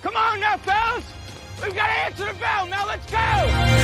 Come on now, fellas! We've got to answer the bell. Now let's go!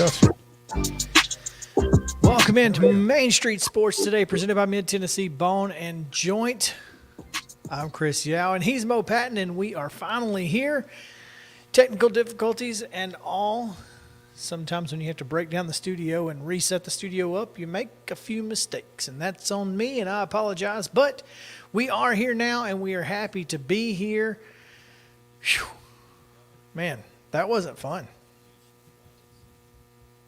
discussion. Welcome into Main Street Sports today, presented by Mid-Tennessee Bone and Joint. I'm Chris Yow, and he's Mo Patton, and we are finally here. Technical difficulties and all. Sometimes when you have to break down the studio and reset the studio up, you make a few mistakes, and that's on me, and I apologize. But we are here now, and we are happy to be here. Whew. Man, that wasn't fun.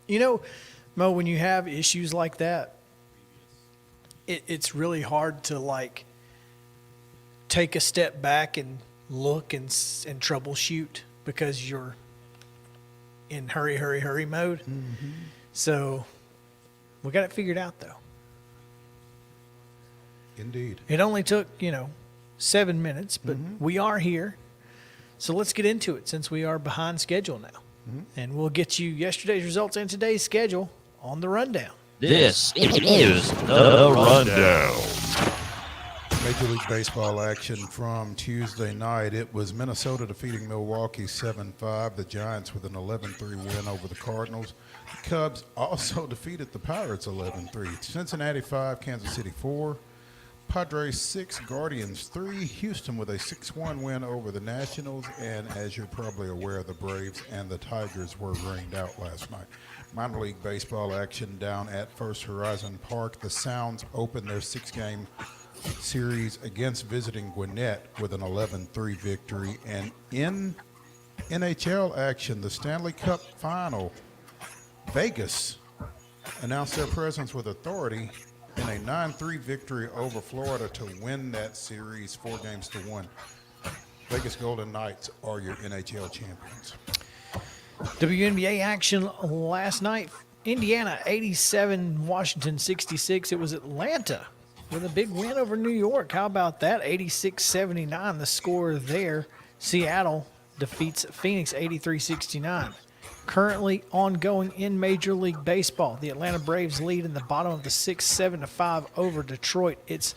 You know, Mo, when you have issues like that, it's really hard to, take a step back and look and troubleshoot because you're in hurry mode. Mm-hmm. So we got it figured out, though. Indeed. It only took, 7 minutes, but we are here. So let's get into it since we are behind schedule now. Mm-hmm. And we'll get you yesterday's results and today's schedule on the rundown. This is the rundown. Major League Baseball action from Tuesday night. It was Minnesota defeating Milwaukee 7-5. The Giants with an 11-3 win over the Cardinals. The Cubs also defeated the Pirates 11-3. Cincinnati 5, Kansas City 4. Padres 6, Guardians 3. Houston with a 6-1 win over the Nationals. And as you're probably aware, the Braves and the Tigers were rained out last night. Minor League Baseball action down at First Horizon Park. The Sounds opened their 6-game series against visiting Gwinnett with an 11-3 victory. And in NHL action, the Stanley Cup Final, Vegas announced their presence with authority in a 9-3 victory over Florida to win that series 4-1. Vegas Golden Knights are your NHL champions. WNBA action last night. Indiana 87, Washington 66. It was Atlanta with a big win over New York. How about that? 86-79 the score there. Seattle defeats Phoenix 83-69. Currently ongoing in Major League Baseball, the Atlanta Braves lead in the bottom of the 6th, 7-5 over Detroit. It's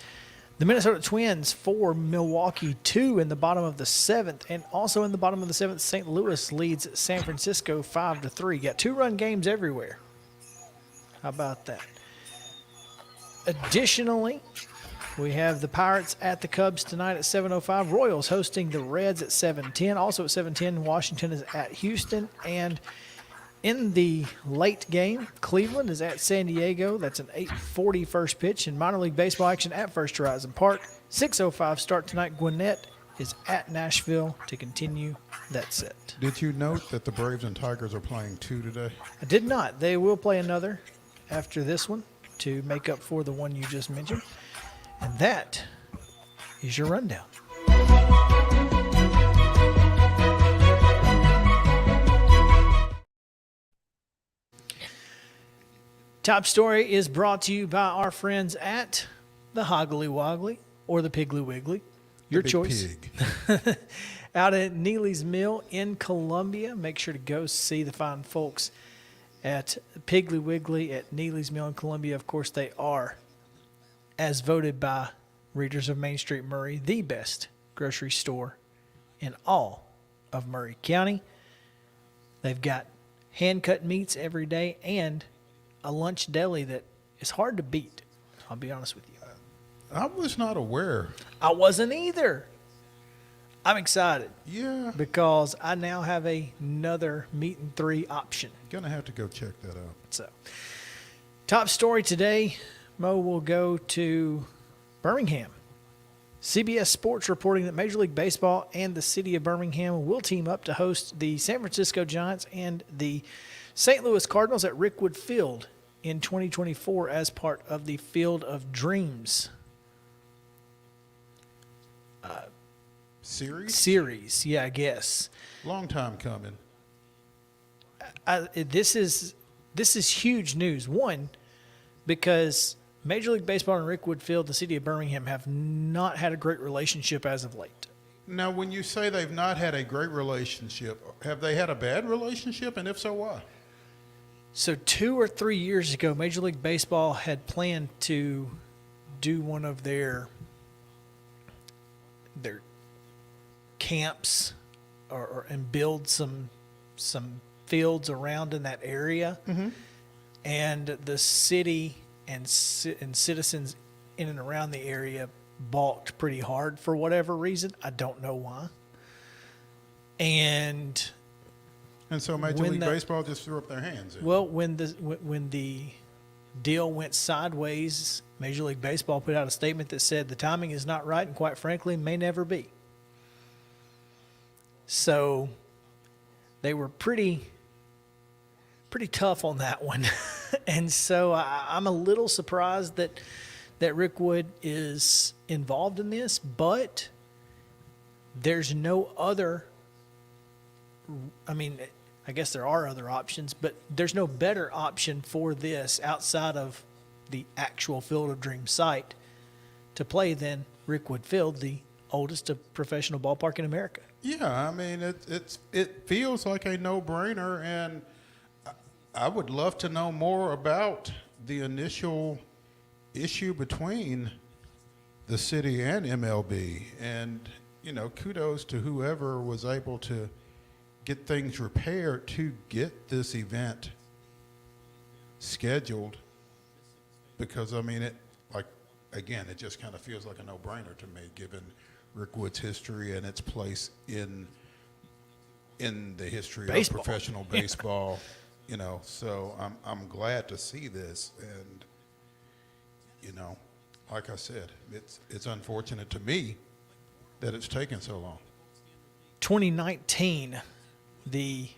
the Minnesota Twins 4, Milwaukee 2 in the bottom of the 7th, and also in the bottom of the 7th, St. Louis leads San Francisco 5-3. Got 2-run games everywhere. How about that? Additionally, we have the Pirates at the Cubs tonight at 7:05. Royals hosting the Reds at 7:10. Also at 7:10, Washington is at Houston. And in the late game, Cleveland is at San Diego. That's an 8:40 first pitch. In minor league baseball action at First Horizon Park, 6:05 start tonight. Gwinnett is at Nashville to continue that set. Did you note that the Braves and Tigers are playing 2 today? I did not. They will play another after this one to make up for the one you just mentioned. And that is your rundown. Top story is brought to you by our friends at the Hoggly Woggly or the Piggly Wiggly. Your choice. Pig. Out at Neely's Mill in Columbia. Make sure to go see the fine folks at Piggly Wiggly at Neely's Mill in Columbia. Of course, they are, as voted by readers of Main Street Murray, the best grocery store in all of Murray County. They've got hand-cut meats every day and a lunch deli that is hard to beat. I'll be honest with you. I was not aware. I wasn't either. I'm excited. Yeah. Because I now have another meat and 3 option. Gonna have to go check that out. So, top story today, Mo, will go to Birmingham. CBS Sports reporting that Major League Baseball and the city of Birmingham will team up to host the San Francisco Giants and the St. Louis Cardinals at Rickwood Field in 2024 as part of the Field of Dreams series. Yeah, I guess. Long time coming. This is huge news. One, because Major League Baseball and Rickwood Field, the city of Birmingham, have not had a great relationship as of late. Now, when you say they've not had a great relationship, have they had a bad relationship, and if so, why? So 2 or 3 years ago, Major League Baseball had planned to do one of their camps and build some fields around in that area, and the city and citizens in and around the area balked pretty hard for whatever reason. I don't know why. And so Major when League that- Baseball just threw up their hands. well, when the deal went sideways, Major League Baseball put out a statement that said the timing is not right and quite frankly may never be. So they were pretty tough on that one. And so I'm a little surprised that Rick Wood is involved in this, but there's no other, I mean, I guess there are other options, but there's no better option for this outside of the actual Field of Dreams site to play than Rick Wood Field, the oldest professional ballpark in America. Yeah, I mean, it feels like a no-brainer, and I would love to know more about the initial issue between the city and MLB. And, you know, kudos to whoever was able to get things repaired to get this event scheduled, because, I mean, it just kind of feels like a no-brainer to me, given Rick Wood's history and its place in the history Baseball. of professional baseball. You know, so I'm glad to see this, and you know, like I said, it's unfortunate to me that it's taken so long. 2019, the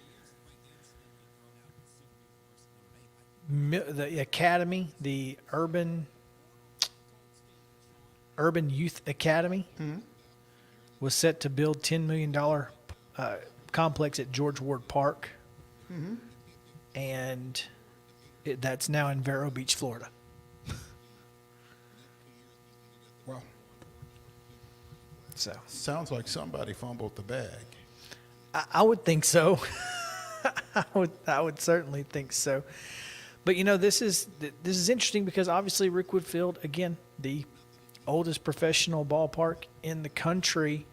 academy, the Urban Youth Academy, was set to build $10 million complex at George Ward Park. And that's now in Vero Beach, Florida. Well, So sounds like somebody fumbled the bag. I would think so. I would certainly think so. But you know, this is interesting because obviously Rick Wood Field, again, the oldest professional ballpark in the country,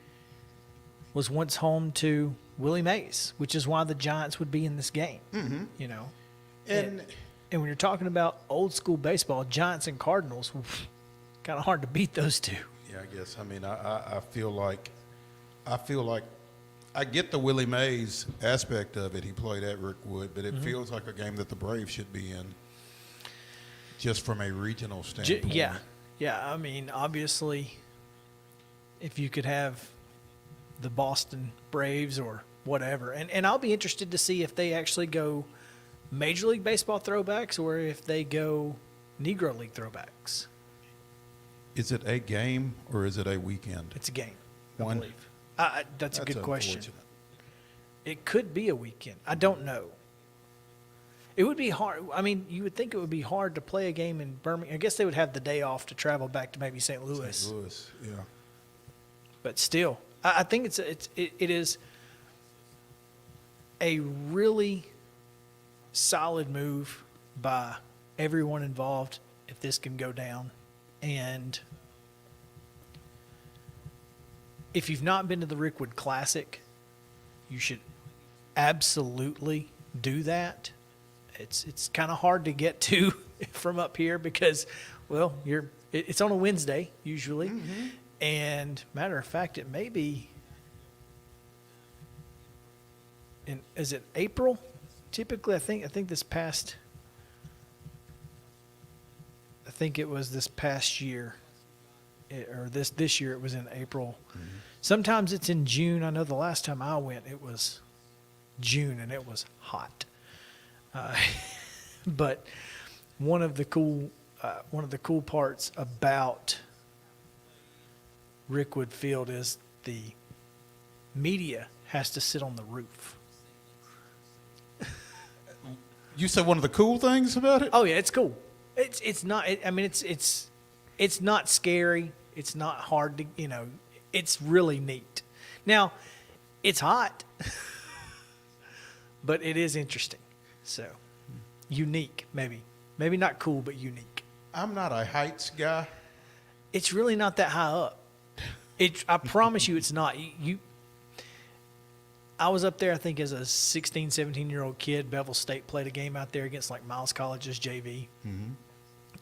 was once home to Willie Mays, which is why the Giants would be in this game. You know, and when you're talking about old school baseball, Giants and Cardinals, kind of hard to beat those two. Yeah, I guess. I mean, I feel like I get the Willie Mays aspect of it. He played at Rick Wood, but it feels like a game that the Braves should be in, just from a regional standpoint. Yeah. I mean, obviously, if you could have the Boston Braves or whatever, and I'll be interested to see if they actually go Major League Baseball throwbacks or if they go Negro League throwbacks. Is it a game or is it a weekend? It's a game, One? I believe. That's a good question. Unfortunate. It could be a weekend. I don't know. It would be hard. I mean, you would think it would be hard to play a game in Birmingham. I guess they would have the day off to travel back to maybe St. Louis. St. Louis, yeah. But still, I think it is a really solid move by everyone involved if this can go down. And if you've not been to the Rickwood Classic, you should absolutely do that. It's kind of hard to get to from up here because, well, it's on a Wednesday usually. And matter of fact, it may be is it April? Typically, I think this past, I think it was this past year, or this year it was in April. Sometimes it's in June. I know the last time I went, it was June and it was hot. But one of the cool parts about Rickwood Field is the media has to sit on the roof. You said one of the cool things about it? Oh yeah, it's cool. It's not. I mean, it's not scary. It's not hard to, It's really neat. Now, it's hot, but it is interesting. So, unique, maybe not cool, but unique. I'm not a heights guy. It's really not that high up. I promise you, it's not. I was up there, I think, as a 16, 17-year-old kid. Bevel State played a game out there against, like, Miles College's JV. Mm-hmm.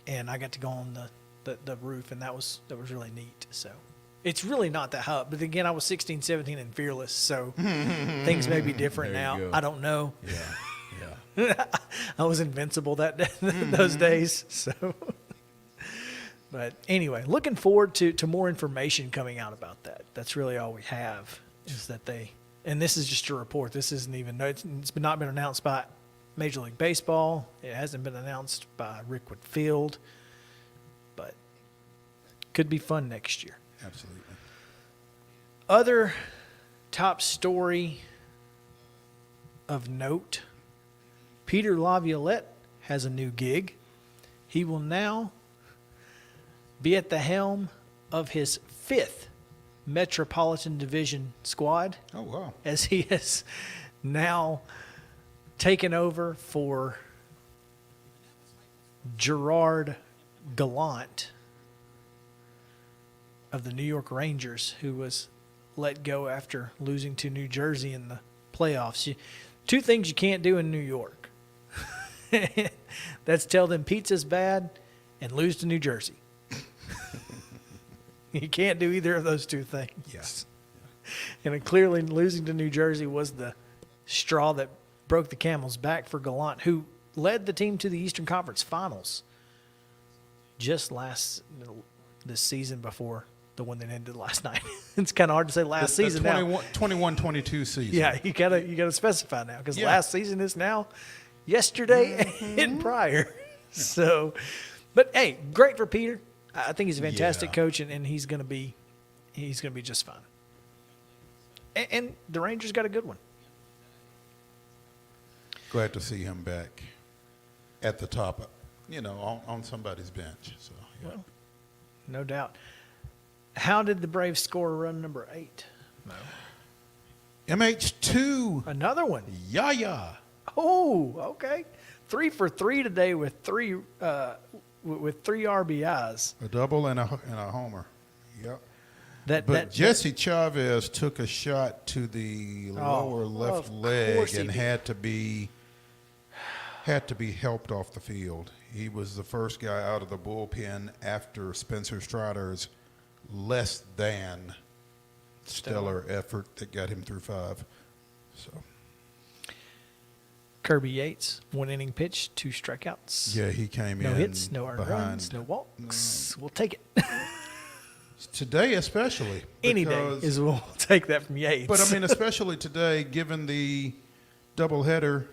And I got to go on the roof, and that was really neat. So it's really not that high up. But, again, I was 16, 17 and fearless, so things may be different now. Go. I don't know. Yeah. I was invincible those days. So, but anyway, looking forward to more information coming out about that. That's really all we have is that and this is just a report. This isn't even, it's not been announced by Major League Baseball. It hasn't been announced by Rickwood Field, but could be fun next year. Absolutely. Other top story of note, Peter Laviolette has a new gig. He will now be at the helm of his 5th Metropolitan Division squad. Oh, wow. As he has now taken over for Gerard Gallant of the New York Rangers, who was let go after losing to New Jersey in the playoffs. Two things you can't do in New York. That's tell them pizza's bad and lose to New Jersey. You can't do either of those two things. Yes. And clearly losing to New Jersey was the straw that broke the camel's back for Gallant, who led the team to the Eastern Conference Finals just this season before the one that ended last night. It's kind of hard to say last season now. 21-22 season. Yeah, you gotta specify now because last season is now yesterday and prior. Yeah. So, but hey, great for Peter. I think he's a fantastic coach, and he's gonna be just fine. And the Rangers got a good one. Glad to see him back at the top, on somebody's bench. So, yeah. Well, no doubt. How did the Braves score run number 8? No. MH2. Another one. Yeah. Oh, okay. 3 for 3 today with three RBIs. A double and a homer. Yep. But Jesse Chavez took a shot to the lower left leg and had to be helped off the field. He was the first guy out of the bullpen after Spencer Strider's less than stellar effort that got him through 5. So Kirby Yates, 1 inning pitch, 2 strikeouts. Yeah, he came in. No hits, no earned behind. runs, no walks. We'll take it. Today especially. Any day is we'll take that from Yates. But, especially today, given the doubleheader,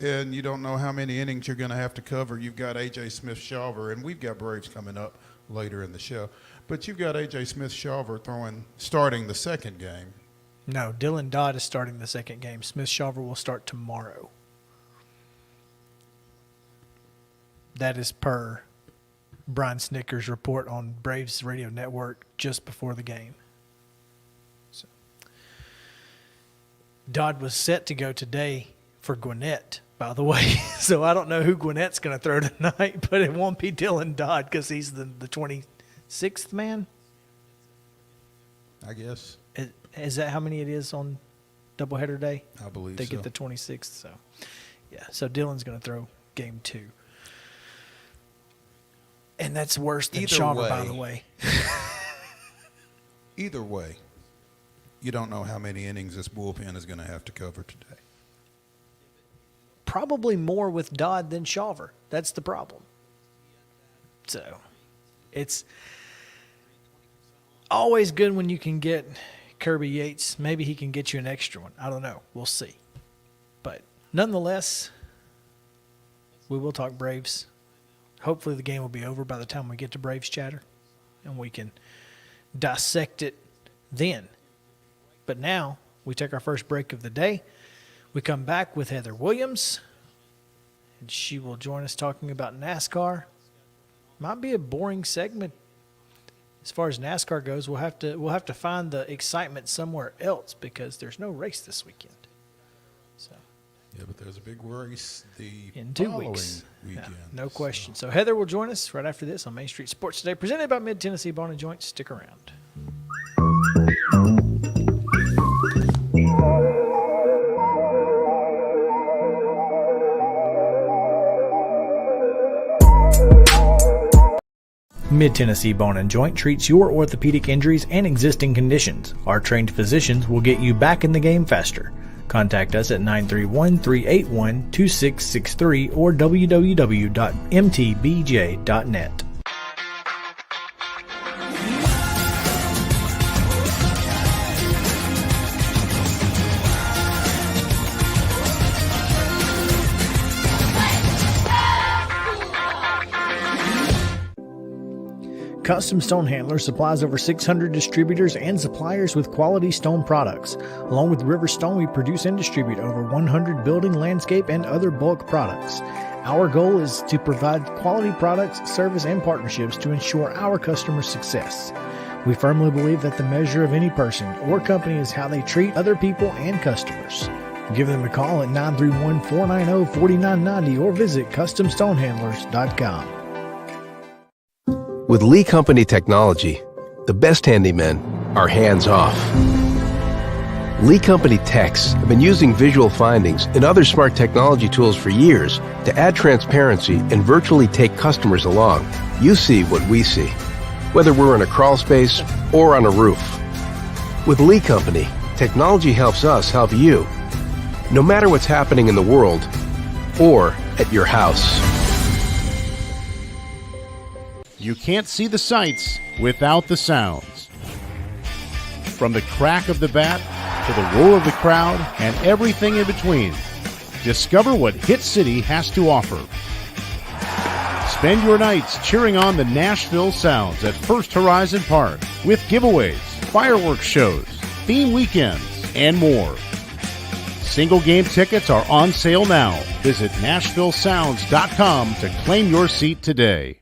and you don't know how many innings you're going to have to cover. You've got A.J. Smith-Shawver, and we've got Braves coming up later in the show. But you've got A.J. Smith-Shawver starting the second game. No, Dylan Dodd is starting the second game. Smith-Shawver will start tomorrow. That is per Brian Snicker's report on Braves Radio Network just before the game. So, Dodd was set to go today for Gwinnett, by the way. So I don't know who Gwinnett's going to throw tonight, but it won't be Dylan Dodd because he's the 26th man. I guess. Is that how many it is on doubleheader day? I believe they so. Get the 26th. So, yeah. So Dylan's going to throw game 2. And that's worse than Shawver, by the way. Either way, you don't know how many innings this bullpen is going to have to cover today. Probably more with Dodd than Shawver. That's the problem. So, it's always good when you can get Kirby Yates. Maybe he can get you an extra one. I don't know. We'll see. But nonetheless, we will talk Braves. Hopefully the game will be over by the time we get to Braves Chatter, and we can dissect it then. But now we take our first break of the day. We come back with Heather Williams, and she will join us talking about NASCAR. Might be a boring segment as far as NASCAR goes. We'll have to find the excitement somewhere else because there's no race this weekend. So. Yeah, but there's a big race in 2 following weeks. Weekend. Yeah, no question. So Heather will join us right after this on Main Street Sports Today, presented by Mid-Tennessee Bone and Joint. Stick around. Mid-Tennessee Bone and Joint treats your orthopedic injuries and existing conditions. Our trained physicians will get you back in the game faster. Contact us at 931-381-2663 or www.mtbj.net. Custom Stone Handler supplies over 600 distributors and suppliers with quality stone products. Along with River Stone, we produce and distribute over 100 building, landscape, and other bulk products. Our goal is to provide quality products, service, and partnerships to ensure our customers' success. We firmly believe that the measure of any person or company is how they treat other people and customers. Give them a call at 931-490-4990 or visit CustomStonehandlers.com. With Lee Company technology, the best handymen are hands-off. Lee Company techs have been using visual findings and other smart technology tools for years to add transparency and virtually take customers along. You see what we see, whether we're in a crawl space or on a roof. With Lee Company, technology helps us help you, no matter what's happening in the world or at your house. You can't see the sights without the sounds. From the crack of the bat to the roar of the crowd and everything in between, discover what Hit City has to offer. Spend your nights cheering on the Nashville Sounds at First Horizon Park with giveaways, fireworks shows, theme weekends, and more. Single game tickets are on sale now. Visit NashvilleSounds.com to claim your seat today.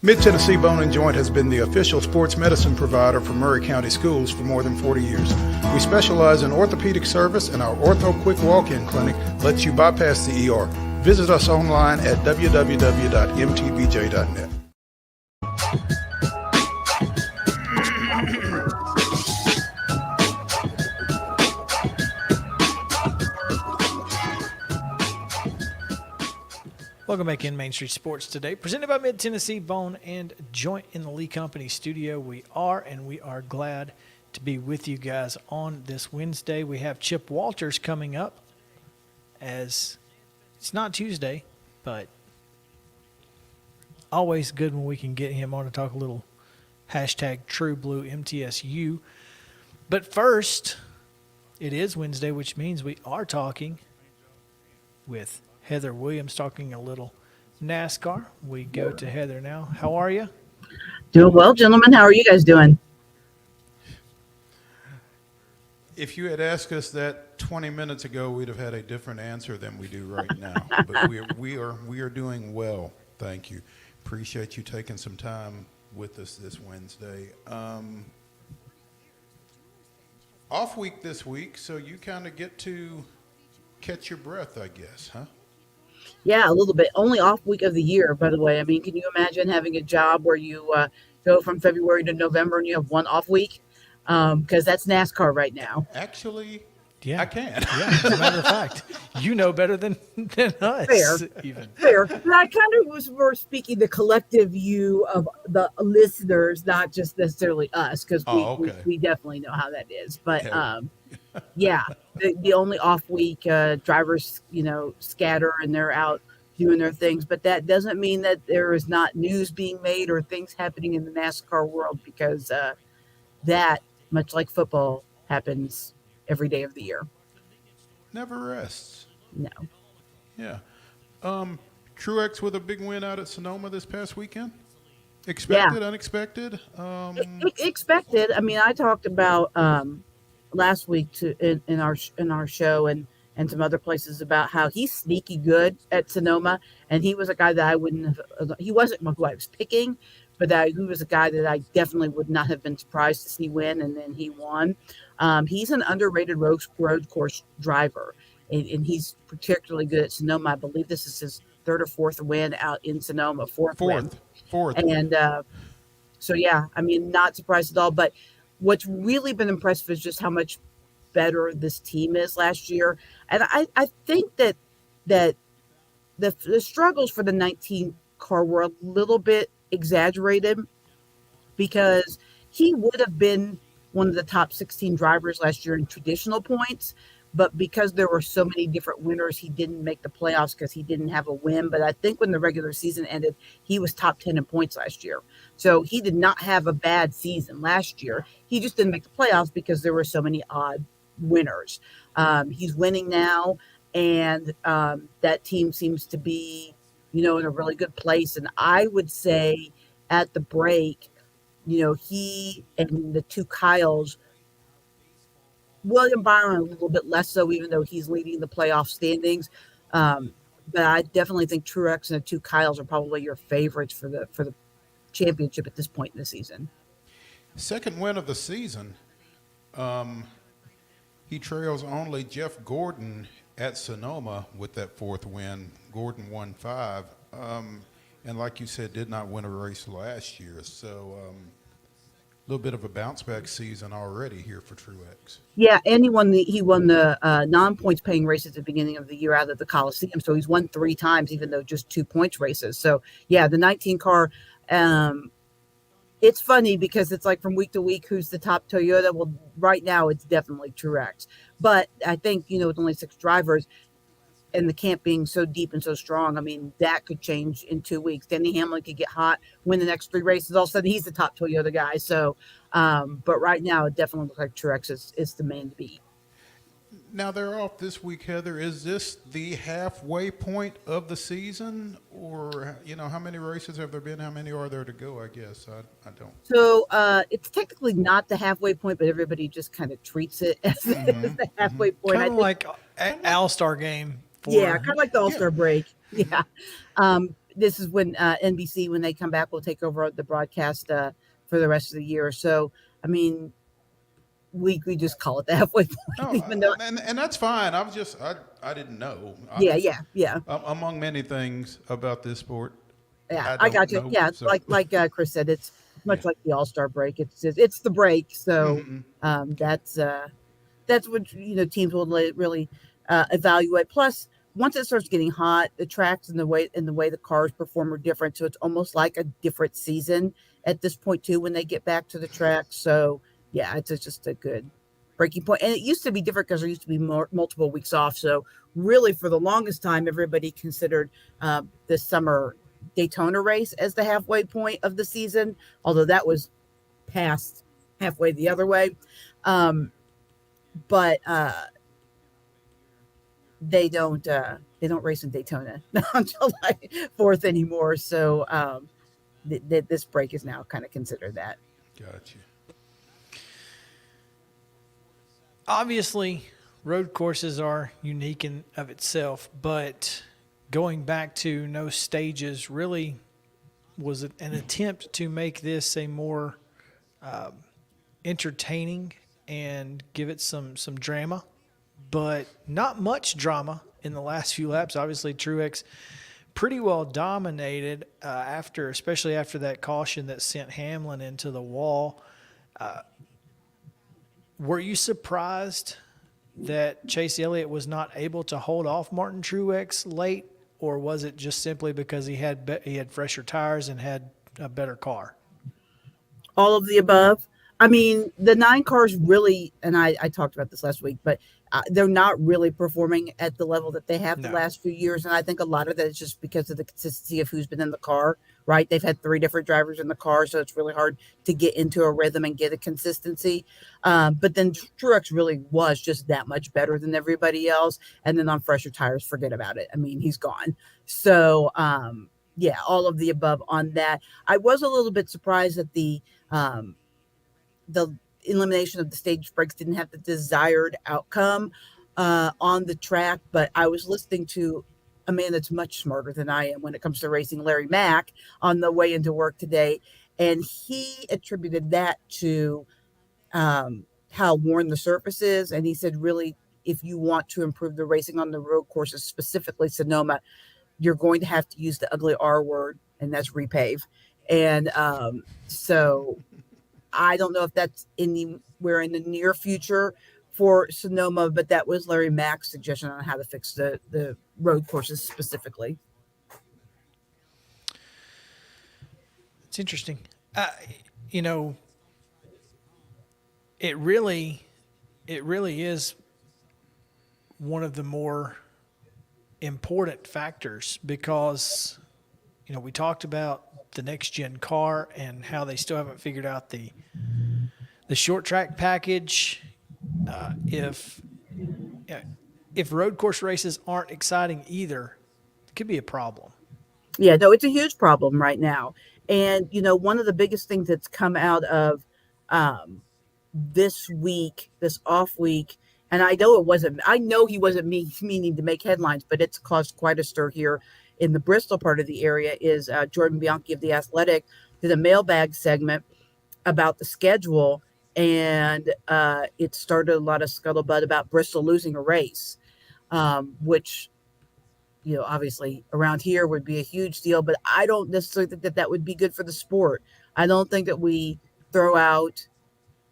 Mid-Tennessee Bone and Joint has been the official sports medicine provider for Murray County Schools for more than 40 years. We specialize in orthopedic service, and our Ortho Quick Walk-In Clinic lets you bypass the ER. Visit us online at www.mtbj.net. Welcome back in Main Street Sports Today, presented by Mid-Tennessee Bone and Joint in the Lee Company studio. We are glad to be with you guys on this Wednesday. We have Chip Walters coming up, as it's not Tuesday, but always good when we can get him on to talk a little hashtag True Blue MTSU. But first, it is Wednesday, which means we are talking with Heather Williams, talking a little NASCAR. We go to Heather now. How are you? Doing well, gentlemen. How are you guys doing? If you had asked us that 20 minutes ago, we'd have had a different answer than we do right now. But we are doing well. Thank you. Appreciate you taking some time with us this Wednesday. Off week this week, so you kind of get to catch your breath, I guess, huh? Yeah, a little bit. Only off week of the year, by the way. I mean, can you imagine having a job where you go from February to November and you have one off week? Because that's NASCAR right now. Actually, yeah, I can. Yeah, as a matter of fact, you know better than us. Fair. Even. Fair. But I kind of was more speaking the collective view of the listeners, not just necessarily us, because we definitely know how that is. But yeah, the only off week, drivers, scatter and they're out doing their things. But that doesn't mean that there is not news being made or things happening in the NASCAR world, because that, much like football, happens every day of the year. Never rests. No. Yeah. Truex with a big win out at Sonoma this past weekend. Expected, unexpected? Expected. I mean, I talked about last week in our show and some other places about how he's sneaky good at Sonoma, and he was a guy that I wouldn't have. He wasn't who I was picking, but he was a guy that I definitely would not have been surprised to see win, and then he won. He's an underrated road course driver, and he's particularly good at Sonoma. I believe this is his third or fourth win out in Sonoma. Fourth. And so, yeah, I mean, not surprised at all. But what's really been impressive is just how much better this team is last year. And I think that the struggles for the 19 car were a little bit exaggerated because he would have been one of the top 16 drivers last year in traditional points. But because there were so many different winners, he didn't make the playoffs because he didn't have a win. But I think when the regular season ended, he was top 10 in points last year. So he did not have a bad season last year. He just didn't make the playoffs because there were so many odd winners. He's winning now, and that team seems to be, in a really good place. And I would say at the break, he and the two Kyles, William Byron a little bit less so, even though he's leading the playoff standings. But I definitely think Truex and the two Kyles are probably your favorites for the championship at this point in the season. Second win of the season. He trails only Jeff Gordon at Sonoma with that fourth win. Gordon won 5. And like you said, did not win a race last year. So a little bit of a bounce back season already here for Truex. Yeah, and he won the non-points paying race at the beginning of the year out of the Coliseum. So he's won 3 times, even though just 2 points races. So yeah, the 19 car, it's funny because it's like from week to week, who's the top Toyota? Well, right now it's definitely Truex. But I think, with only 6 drivers and the camp being so deep and so strong, I mean, that could change in 2 weeks. Denny Hamlin could get hot, win the next 3 races. All of a sudden, he's the top Toyota guy. So, but right now, it definitely looks like Truex is the man to beat. Now they're off this week, Heather. Is this the halfway point of the season, or how many races have there been? How many are there to go? I guess I don't. So it's technically not the halfway point, but everybody just kind of treats it as the halfway point. Kind of like All-Star game. Yeah, kind of like the All-Star break. Yeah. This is when NBC, when they come back, will take over the broadcast for the rest of the year. So, I mean, we just call it the halfway point. No, even though, and that's fine. I didn't know. Yeah. Among many things about this sport. Yeah, I got you. Yeah, so. like Chris said, it's much like the All-Star break. It's the break. So that's what teams will really evaluate. Plus, once it starts getting hot, the tracks and the way the cars perform are different. So it's almost like a different season at this point too when they get back to the track. So yeah, it's just a good breaking point. And it used to be different because there used to be multiple weeks off. So really, for the longest time, everybody considered the summer Daytona race as the halfway point of the season, although that was past halfway the other way. But they don't race in Daytona on July 4th anymore. So this break is now kind of considered that. Gotcha. Obviously, road courses are unique in of itself, but going back to no stages really was an attempt to make this a more entertaining and give it some drama, but not much drama in the last few laps. Obviously, Truex pretty well dominated especially after that caution that sent Hamlin into the wall. Were you surprised that Chase Elliott was not able to hold off Martin Truex late, or was it just simply because he had fresher tires and had a better car? All of the above. I mean, the 9 cars really, and I talked about this last week, but they're not really performing at the level that they have the last few years. And I think a lot of that is just because of the consistency of who's been in the car, right? They've had 3 different drivers in the car, so it's really hard to get into a rhythm and get a consistency. But then Truex really was just that much better than everybody else. And then on fresher tires, forget about it. I mean, he's gone. So, yeah, all of the above on that. I was a little bit surprised that the elimination of the stage breaks didn't have the desired outcome on the track, but I was listening to a man that's much smarter than I am when it comes to racing, Larry Mack, on the way into work today, and he attributed that to how worn the surface is, and he said, really, if you want to improve the racing on the road courses, specifically Sonoma, you're going to have to use the ugly R word, and that's repave. And so I don't know if that's anywhere in the near future for Sonoma, but that was Larry Mack's suggestion on how to fix the road courses specifically. It's interesting. You know, it really is one of the more important factors because, you know, we talked about the next gen car and how they still haven't figured out the short track package. If road course races aren't exciting either, it could be a problem. Yeah, no, it's a huge problem right now. And, you know, one of the biggest things that's come out of this week, this off week, and I know he wasn't meaning to make headlines, but it's caused quite a stir here in the Bristol part of the area, is Jordan Bianchi of The Athletic did a mailbag segment about the schedule. And it started a lot of scuttlebutt about Bristol losing a race, which, you know, obviously around here would be a huge deal, but I don't necessarily think that would be good for the sport. I don't think that we throw out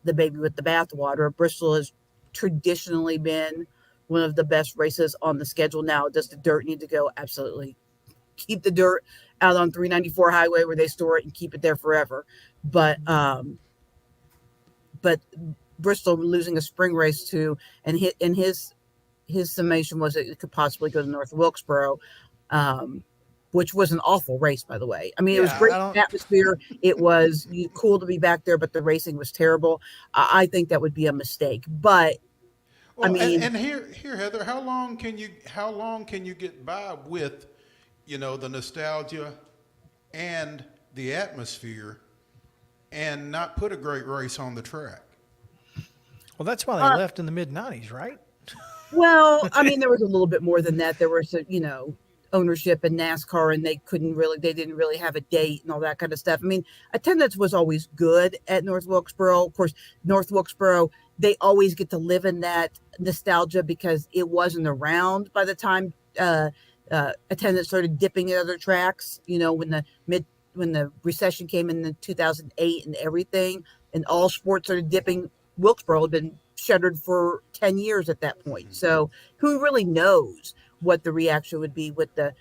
the baby with the bathwater. Bristol has traditionally been one of the best races on the schedule. Now, does the dirt need to go? Absolutely. Keep the dirt out on 394 highway where they store it and keep it there forever. But Bristol losing a spring race too, and his summation was that it could possibly go to North Wilkesboro, which was an awful race, by the way. I mean, it was great atmosphere. It was cool to be back there, but the racing was terrible. I think that would be a mistake. But well, I mean, and here, Heather, how long can you get by with, you know, the nostalgia and the atmosphere, and not put a great race on the track? Well, that's why they left in the mid-90s, right? Well, I mean, there was a little bit more than that. There was, you know, ownership in NASCAR, and they didn't really have a date and all that kind of stuff. I mean, attendance was always good at North Wilkesboro. Of course, North Wilkesboro, they always get to live in that nostalgia because it wasn't around by the time attendance started dipping at other tracks. You know, when the recession came in 2008 and everything, and all sports started dipping, Wilkesboro had been shuttered for 10 years at that point. So who really knows what the reaction would be with the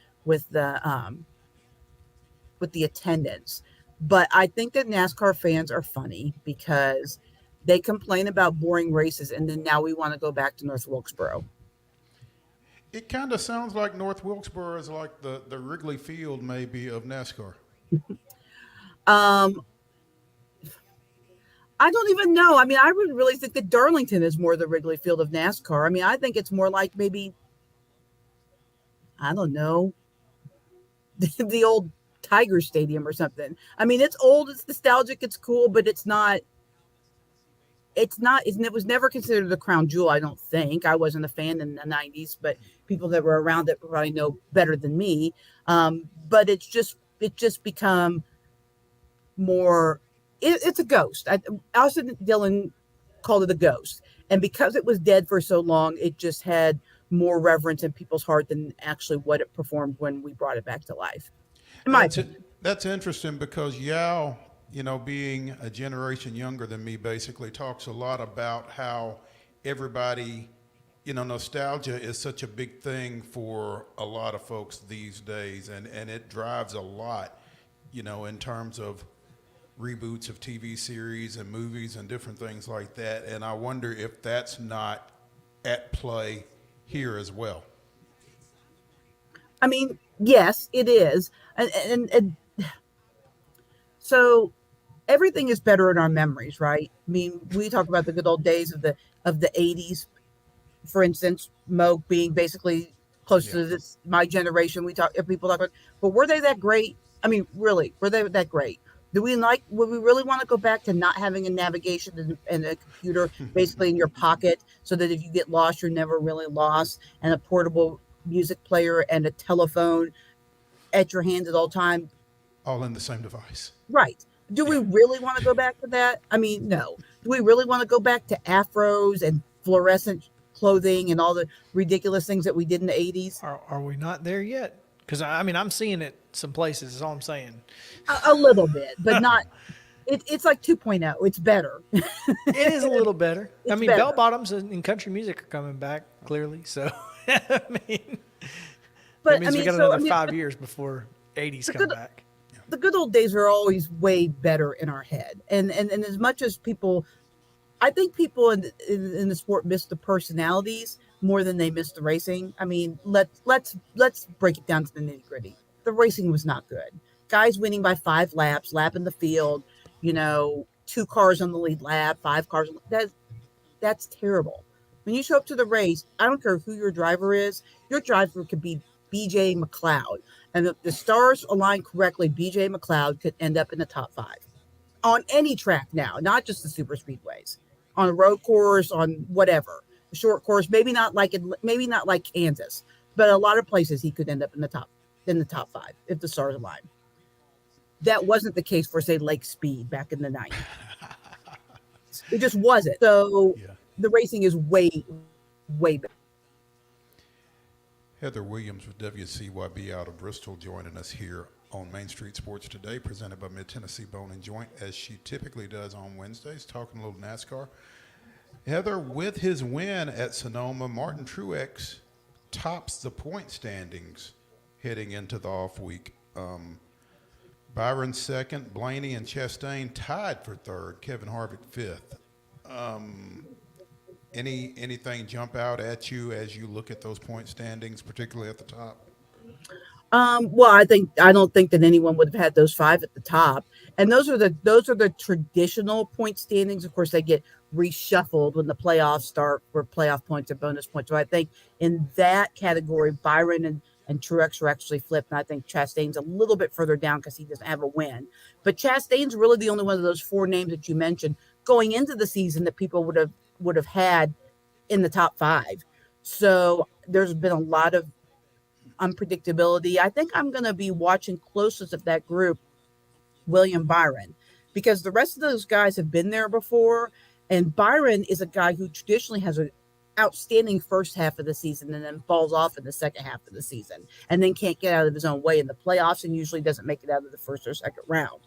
attendance? But I think that NASCAR fans are funny because they complain about boring races, and then now we want to go back to North Wilkesboro. It kind of sounds like North Wilkesboro is like the Wrigley Field maybe of NASCAR. I don't even know. I mean, I would really think that Darlington is more the Wrigley Field of NASCAR. I mean, I think it's more like maybe, I don't know, the old Tiger Stadium or something. I mean, it's old, it's nostalgic, it's cool, but it was never considered the crown jewel, I don't think. I wasn't a fan in the 90s, but people that were around it probably know better than me. But it's just become more, it's a ghost. Austin Dillon called it a ghost. And because it was dead for so long, it just had more reverence in people's heart than actually what it performed when we brought it back to life. That's interesting because Yow, you know, being a generation younger than me, basically talks a lot about how everybody, you know, nostalgia is such a big thing for a lot of folks these days. And it drives a lot, you know, in terms of reboots of TV series and movies and different things like that. And I wonder if that's not at play here as well. I mean, yes, it is. And so everything is better in our memories, right? I mean, we talk about the good old days of the 80s, for instance, Mo being basically close to my generation. People talk about, but were they that great? I mean, really, were they that great? Would we really want to go back to not having a navigation and a computer basically in your pocket so that if you get lost, you're never really lost, and a portable music player and a telephone at your hands at all times? All in the same device. Right. Do we really want to go back to that? I mean, no. Do we really want to go back to afros and fluorescent clothing and all the ridiculous things that we did in the 80s? Are we not there yet? Because, I mean, I'm seeing it some places, is all I'm saying. A little bit, but not. It's like 2.0. It's better. It is a little better. I mean, better. bell bottoms in country music are coming back, clearly. So, I mean, But that means we got another 5 years before 80s come back. the good old days are always way better in our head. And as much as people, I think people in the sport miss the personalities more than they miss the racing. I mean, let's break it down to the nitty gritty. The racing was not good. Guys winning by 5 laps, lapping the field, 2 cars on the lead lap, 5 cars. That's terrible. When you show up to the race, I don't care who your driver is. Your driver could be BJ McLeod. And if the stars align correctly, BJ McLeod could end up in the top 5 on any track now, not just the super speedways, on a road course, on whatever, a short course, maybe not like Kansas, but a lot of places he could end up in the top 5 if the stars align. That wasn't the case for, say, Lake Speed back in the 90s. It just wasn't. So the racing is way, way better. Heather Williams with WCYB out of Bristol joining us here on Main Street Sports Today, presented by Mid-Tennessee Bone and Joint, as she typically does on Wednesdays, talking a little NASCAR. Heather, with his win at Sonoma, Martin Truex tops the point standings heading into the off week. Byron second, Blaney and Chastain tied for third, Kevin Harvick fifth. Anything jump out at you as you look at those point standings, particularly at the top? Well, I don't think that anyone would have had those 5 at the top, and those are the traditional point standings. Of course, they get reshuffled when the playoffs start for playoff points or bonus points. So I think in that category, Byron and Truex are actually flipped, and I think Chastain's a little bit further down because he doesn't have a win. But Chastain's really the only one of those 4 names that you mentioned going into the season that people would have had in the top 5. So there's been a lot of unpredictability. I think I'm going to be watching closest of that group, William Byron, because the rest of those guys have been there before. And Byron is a guy who traditionally has an outstanding first half of the season and then falls off in the second half of the season and then can't get out of his own way in the playoffs and usually doesn't make it out of the first or second round.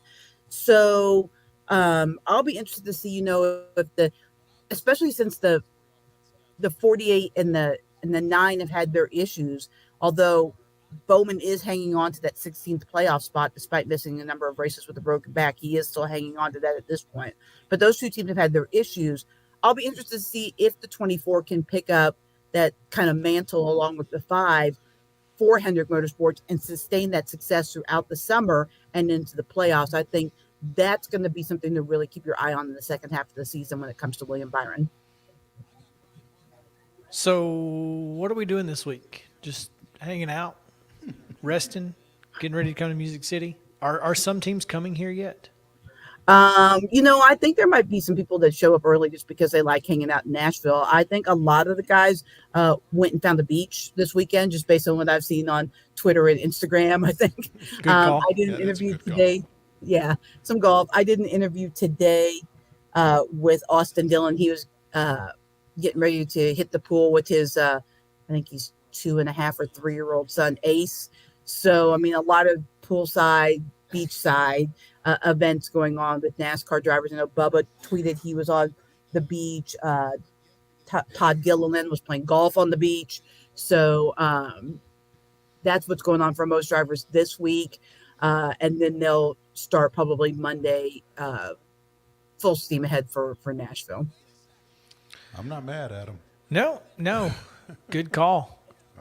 So I'll be interested to see, if especially since the 48 and the 9 have had their issues, although Bowman is hanging on to that 16th playoff spot despite missing a number of races with a broken back. He is still hanging on to that at this point. But those 2 teams have had their issues. I'll be interested to see if the 24 can pick up that kind of mantle along with the 5 for Hendrick Motorsports and sustain that success throughout the summer and into the playoffs. I think that's going to be something to really keep your eye on in the second half of the season when it comes to William Byron. So what are we doing this week? Just hanging out, resting, getting ready to come to Music City? Are some teams coming here yet? I think there might be some people that show up early just because they like hanging out in Nashville. I think a lot of the guys went and found the beach this weekend, just based on what I've seen on Twitter and Instagram. I think Good call. I did an interview today. Yeah, some golf. I did an interview today with Austin Dillon. He was getting ready to hit the pool with his, I think he's 2.5 or 3-year-old son, Ace. So, I mean, a lot of poolside, beachside events going on with NASCAR drivers. I know Bubba tweeted he was on the beach. Todd Gilliland was playing golf on the beach. So that's what's going on for most drivers this week. And then they'll start probably Monday, full steam ahead for Nashville. I'm not mad at him. No. Good call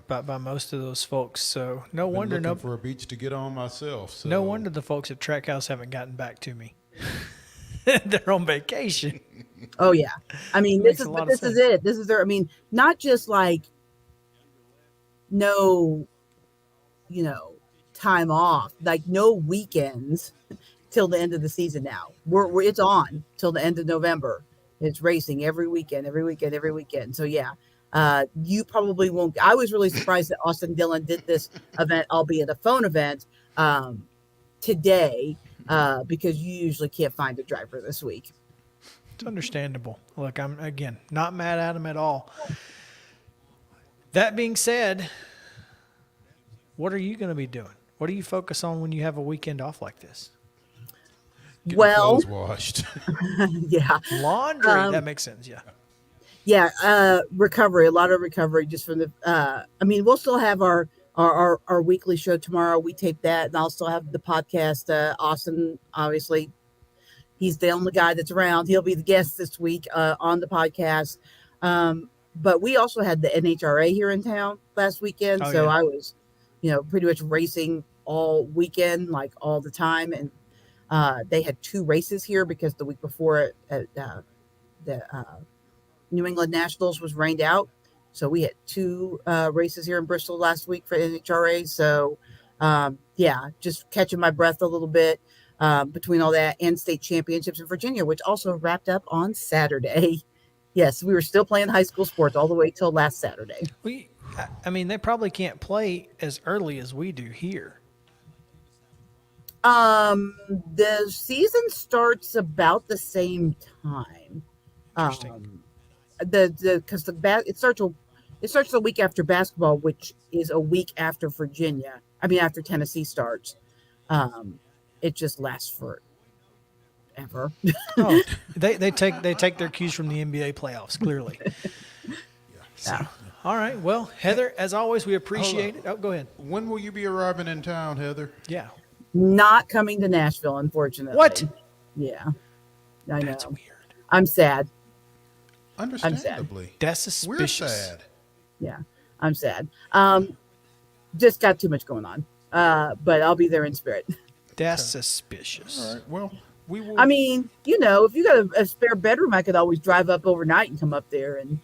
by most of those folks. So no wonder looking for a beach to get on myself. So. No wonder the folks at Trackhouse haven't gotten back to me. They're on vacation. Oh yeah, I mean this is it. This is their. I mean, not just like no, time off, like no weekends till the end of the season. Now we're it's on till the end of November. It's racing every weekend. So yeah, you probably won't. I was really surprised that Austin Dillon did this event, albeit a phone event, today, because you usually can't find a driver this week. It's understandable. Look, I'm, again, not mad at him at all. That being said, what are you going to be doing? What do you focus on when you have a weekend off like this? Getting clothes washed. Yeah. Laundry. That makes sense. Yeah. Yeah. Recovery, a lot of recovery just from the, we'll still have our our weekly show tomorrow. We tape that, and I'll still have the podcast. Austin, obviously, he's the only guy that's around. He'll be the guest this week on the podcast. But we also had the NHRA here in town last weekend. Oh, so yeah. I was, pretty much racing all weekend, like all the time. And they had 2 races here because the week before at the New England Nationals was rained out. So we had 2 races here in Bristol last week for NHRA. So, just catching my breath a little bit between all that and state championships in Virginia, which also wrapped up on Saturday. Yes, we were still playing high school sports all the way till last Saturday. They probably can't play as early as we do here. The season starts about the same time. Interesting. It starts the week after basketball, which is a week after Virginia. After Tennessee starts. It just lasts forever. Oh, they take their cues from the NBA playoffs, clearly. Yeah. All right. Well, Heather, as always, we appreciate it. Oh, go ahead. When will you be arriving in town, Heather? Yeah. Not coming to Nashville, unfortunately. What? Yeah. I know. That's weird. I'm sad. Understandably. That's suspicious. We're sad. Yeah, I'm sad. Just got too much going on. But I'll be there in spirit. That's suspicious. All right. Well, we will. If you got a spare bedroom, I could always drive up overnight and come up there and,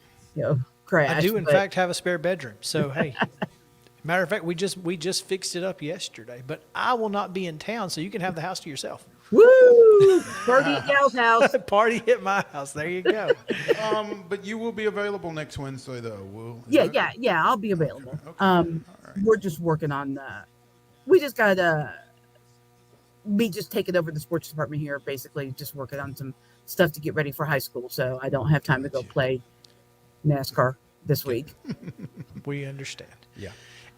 crash. I do, in fact, have a spare bedroom. So, hey, matter of fact, we just fixed it up yesterday. But I will not be in town, so you can have the house to yourself. Woo! Party at Gal's house. Party at my house. There you go. But you will be available next Wednesday, though. Yeah. I'll be available. Okay. All right. We're just working on. We just got me just taking over the sports department here. Basically, just working on some stuff to get ready for high school. So I don't have time to go play NASCAR this week. We understand. Yeah.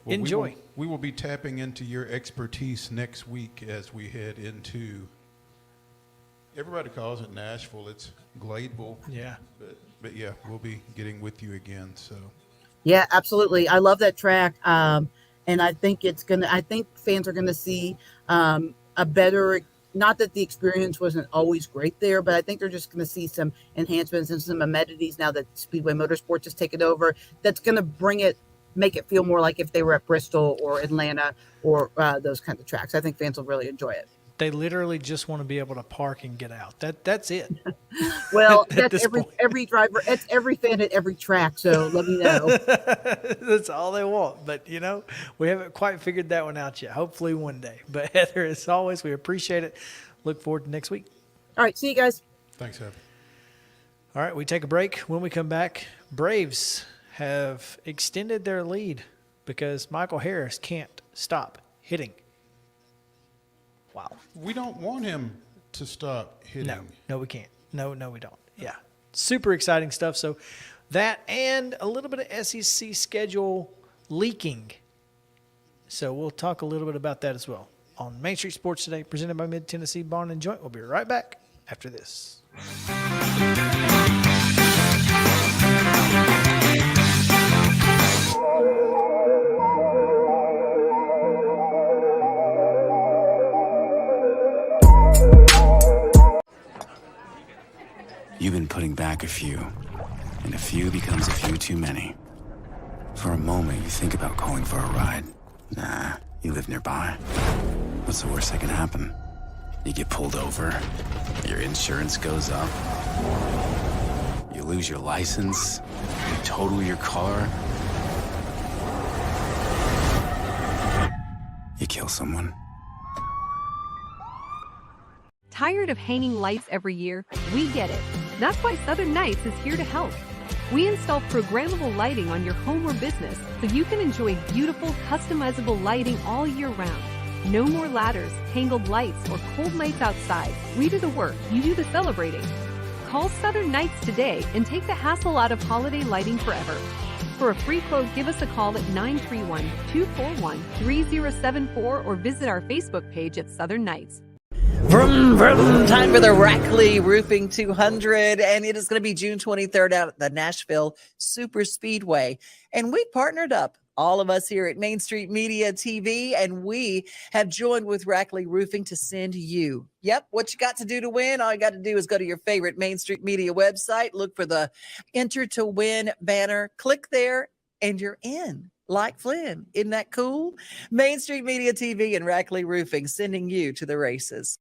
Enjoy. We will be tapping into your expertise next week as we head into. Everybody calls it Nashville. It's Gladeville. Yeah. But yeah, we'll be getting with you again. So. Yeah, absolutely. I love that track. And I think fans are gonna see a better. Not that the experience wasn't always great there, but I think they're just going to see some enhancements and some amenities now that Speedway Motorsports has taken over. That's going to make it feel more like if they were at Bristol or Atlanta or those kinds of tracks. I think fans will really enjoy it. They literally just want to be able to park and get out. That's it. Well, that's every driver. That's every fan at every track. So let me know. That's all they want. But, we haven't quite figured that one out yet. Hopefully one day. But, Heather, as always, we appreciate it. Look forward to next week. All right. See you guys. Thanks, Heather. All right. We take a break. When we come back, Braves have extended their lead because Michael Harris can't stop hitting. Wow. We don't want him to stop hitting. No, we can't. No, we don't. Yeah. Super exciting stuff. So that and a little bit of SEC schedule leaking. So we'll talk a little bit about that as well on Main Street Sports Today, presented by Mid-Tennessee Barn and Joint. We'll be right back after this. You've been putting back a few, and a few becomes a few too many. For a moment, you think about calling for a ride. Nah, you live nearby. What's the worst that can happen? You get pulled over, your insurance goes up, you lose your license, you total your car, you kill someone. Tired of hanging lights every year? We get it. That's why Southern Nights is here to help. We install programmable lighting on your home or business so you can enjoy beautiful, customizable lighting all year round. No more ladders, tangled lights, or cold nights outside. We do the work, you do the celebrating. Call Southern Nights today and take the hassle out of holiday lighting forever. For a free quote, give us a call at 931-241-3074 or visit our Facebook page at Southern Nights. Vroom, vroom, time for the WACKY Roofing 200, and it is going to be June 23rd out at the Nashville Super Speedway. And we partnered up all of us here at Main Street Media TV, and we have joined with Rackley Roofing to send you. Yep, what you got to do to win? All you got to do is go to your favorite Main Street Media website, look for the Enter to Win banner, click there, and you're in. Like Flynn. Isn't that cool? Main Street Media TV and Rackley Roofing sending you to the races.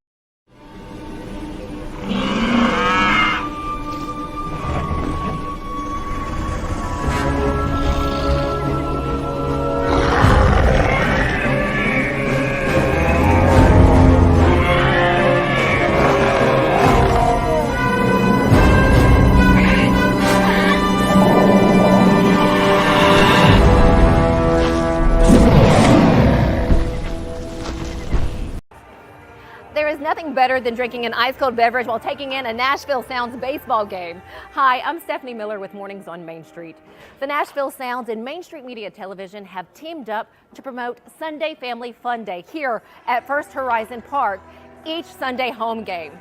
There is nothing better than drinking an ice-cold beverage while taking in a Nashville Sounds baseball game. Hi, I'm Stephanie Miller with Mornings on Main Street. The Nashville Sounds and Main Street Media Television have teamed up to promote Sunday Family Fun Day here at First Horizon Park each Sunday home game.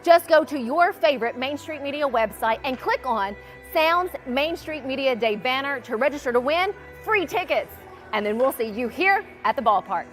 Just go to your favorite Main Street Media website and click on Sounds Main Street Media Day banner to register to win free tickets. And then we'll see you here at the ballpark.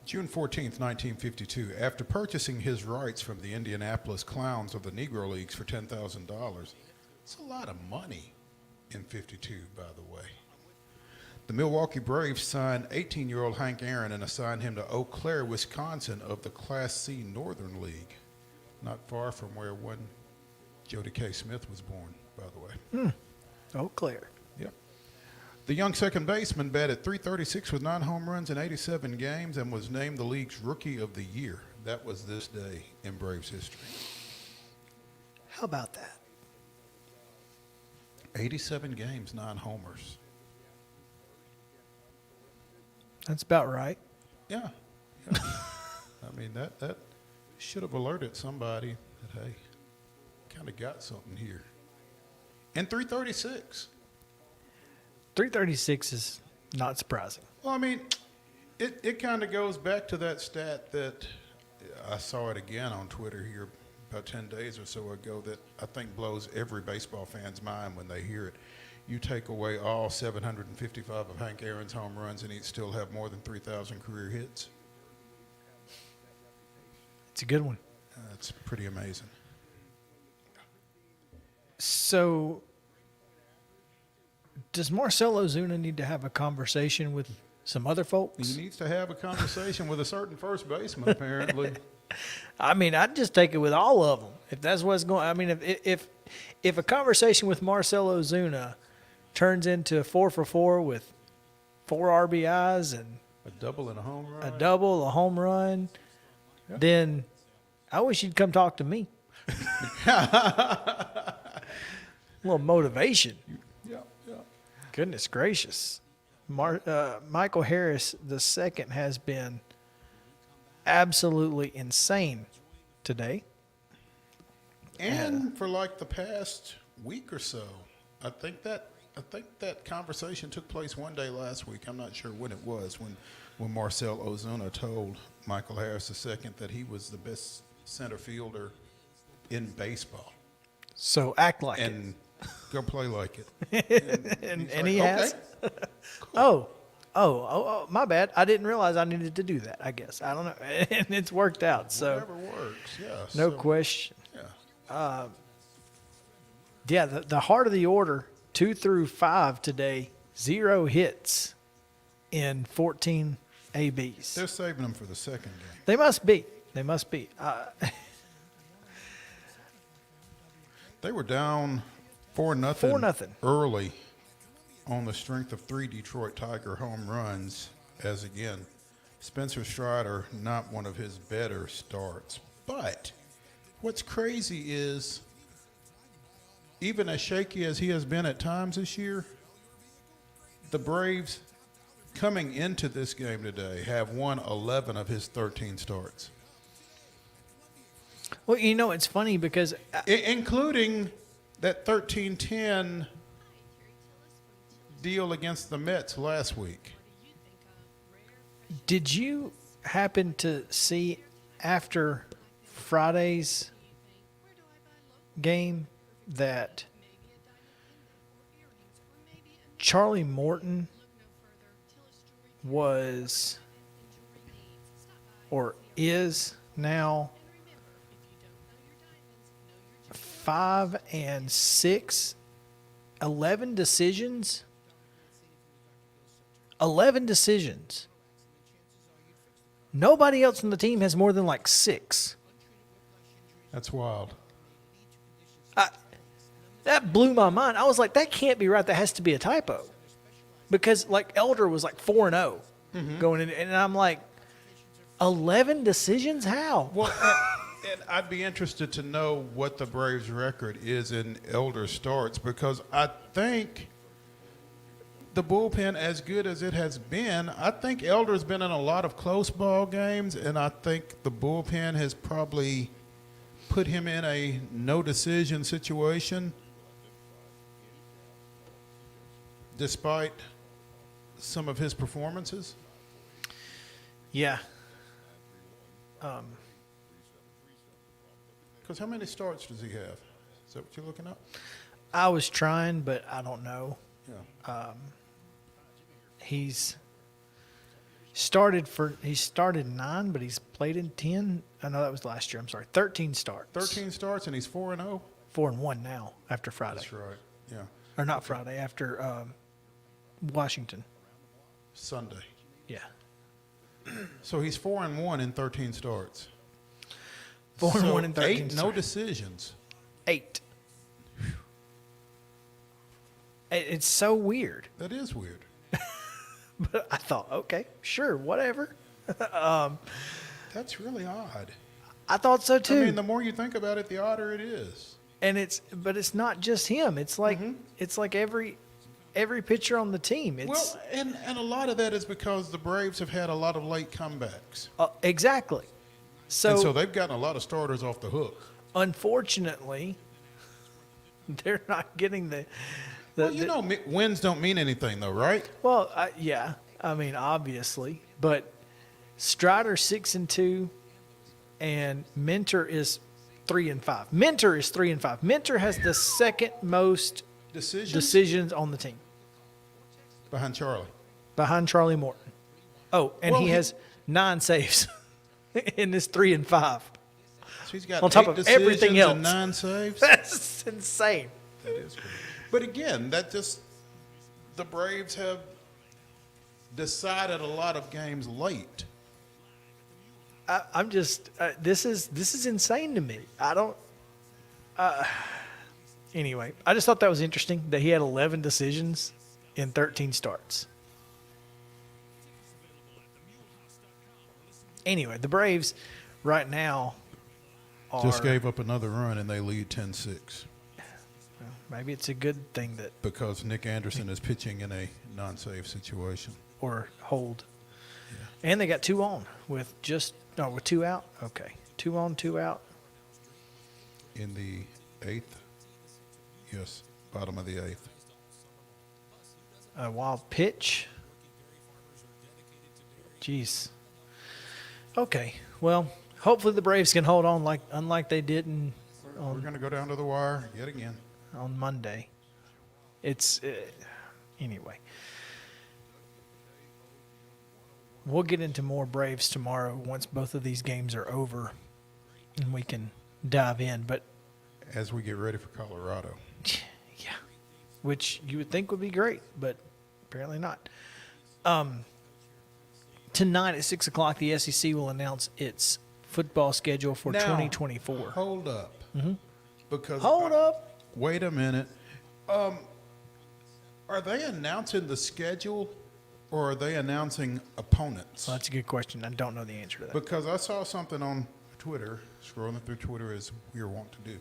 June 14th, 1952, after purchasing his rights from the Indianapolis Clowns of the Negro Leagues for $10,000. It's a lot of money in 52, by the way. The Milwaukee Braves signed 18-year-old Hank Aaron and assigned him to Eau Claire, Wisconsin of the Class C Northern League, not far from where one Jody K. Smith was born, by the way. Eau Claire. Yep. The young second baseman batted .336 with 9 home runs in 87 games and was named the league's Rookie of the Year. That was this day in Braves history. How about that? 87 games, 9 homers. That's about right. Yeah. I mean, that should have alerted somebody that, hey, kind of got something here. And .336. 336 is not surprising. Well, I mean, it kind of goes back to that stat that I saw it again on Twitter here about 10 days or so ago that I think blows every baseball fan's mind when they hear it. You take away all 755 of Hank Aaron's home runs and he'd still have more than 3,000 career hits. It's a good one. That's pretty amazing. So, does Marcell Ozuna need to have a conversation with some other folks? He needs to have a conversation with a certain first baseman, apparently. I mean, I'd just take it with all of them. If that's what's going. I mean, if a conversation with Marcell Ozuna turns into 4 for 4 with 4 RBIs and a double and a home run, a home run, then I wish you'd come talk to me. A little motivation. Yeah. Goodness gracious. Michael Harris II has been absolutely insane today. And for like the past week or so, I think that conversation took place one day last week. I'm not sure when it was, when Marcell Ozuna told Michael Harris II that he was the best center fielder in baseball. So act like it. And go play like it. And like, he has. Okay. Cool. Oh, my bad. I didn't realize I needed to do that, I guess. I don't know. And it's worked out. So whatever works, yeah. No question. Yeah. The heart of the order, 2 through 5 today, 0 hits in 14 ABs. They're saving them for the second game. They must be. They were down 4-0 early on the strength of 3 Detroit Tiger home runs, as again, Spencer Strider, not one of his better starts. But what's crazy is, even as shaky as he has been at times this year, the Braves coming into this game today, have won 11 of his 13 starts. Well, you know, it's funny because including that 13-10 deal against the Mets last week. did you happen to see after Friday's game that Charlie Morton was or is now 5-6, 11 decisions. 11 decisions. Nobody else on the team has more than like 6. That's wild. That blew my mind. I was like, that can't be right. That has to be a typo. Because like Elder was like 4-0 going in, and I'm like, 11 decisions? How? Well, and I'd be interested to know what the Braves' record is in Elder starts, because I think the bullpen, as good as it has been, I think Elder's been in a lot of close ball games, and I think the bullpen has probably put him in a no-decision situation despite some of his performances. Yeah. Because how many starts does he have? Is that what you're looking up? I was trying, but I don't know. Yeah. He's started 9, but he's played in 10. I know that was last year. I'm sorry. 13 starts. 13 starts, and he's 4-0? 4-1 now after Friday. That's right. Yeah. Or not Friday, after Washington. Sunday. Yeah. So he's 4-1 in 13 starts. 4-1 in 13 8 starts. no decisions. 8. It's so weird. That is weird. But I thought, okay, sure, whatever. That's really odd. I thought so too. I mean, the more you think about it, the odder it is. And it's not just him. It's like it's like every pitcher on the team. It's and a lot of that is because the Braves have had a lot of late comebacks. Exactly. So they've gotten a lot of starters off the hook. Unfortunately, they're not getting the wins don't mean anything, though, right? Well, yeah. I mean, obviously, but Strider 6-2, and Minter is 3-5. Minter is 3-5. Minter has the second most decisions on the team, behind Charlie. Behind Charlie Morton. Oh, and he has 9 saves in this 3-5. So he's got on top 8 of everything decisions else. and 9 saves. That's insane. That is great. But again, the Braves have decided a lot of games late. I'm just this is insane to me. I don't. Anyway, I just thought that was interesting that he had 11 decisions in 13 starts. Anyway, the Braves right now just gave up another run and they lead 10-6. Maybe it's a good thing that because Nick Anderson is pitching in a non-save situation or hold, and they got 2 on with 2 out. Okay, 2 on, 2 out in the 8th. Yes, bottom of the 8th. A wild pitch. Jeez. Okay, well, hopefully the Braves can hold on unlike they did We're going to go down to the wire yet again on Monday. It's anyway. We'll get into more Braves tomorrow once both of these games are over, and we can dive in. But as we get ready for Colorado, yeah, which you would think would be great, but apparently not. Tonight at 6 o'clock, the SEC will announce its football schedule for 2024. Hold up, because wait a minute. Are they announcing the schedule, or are they announcing opponents? Well, that's a good question. I don't know the answer to that. Because I saw something on Twitter, scrolling through Twitter as we are wont to do,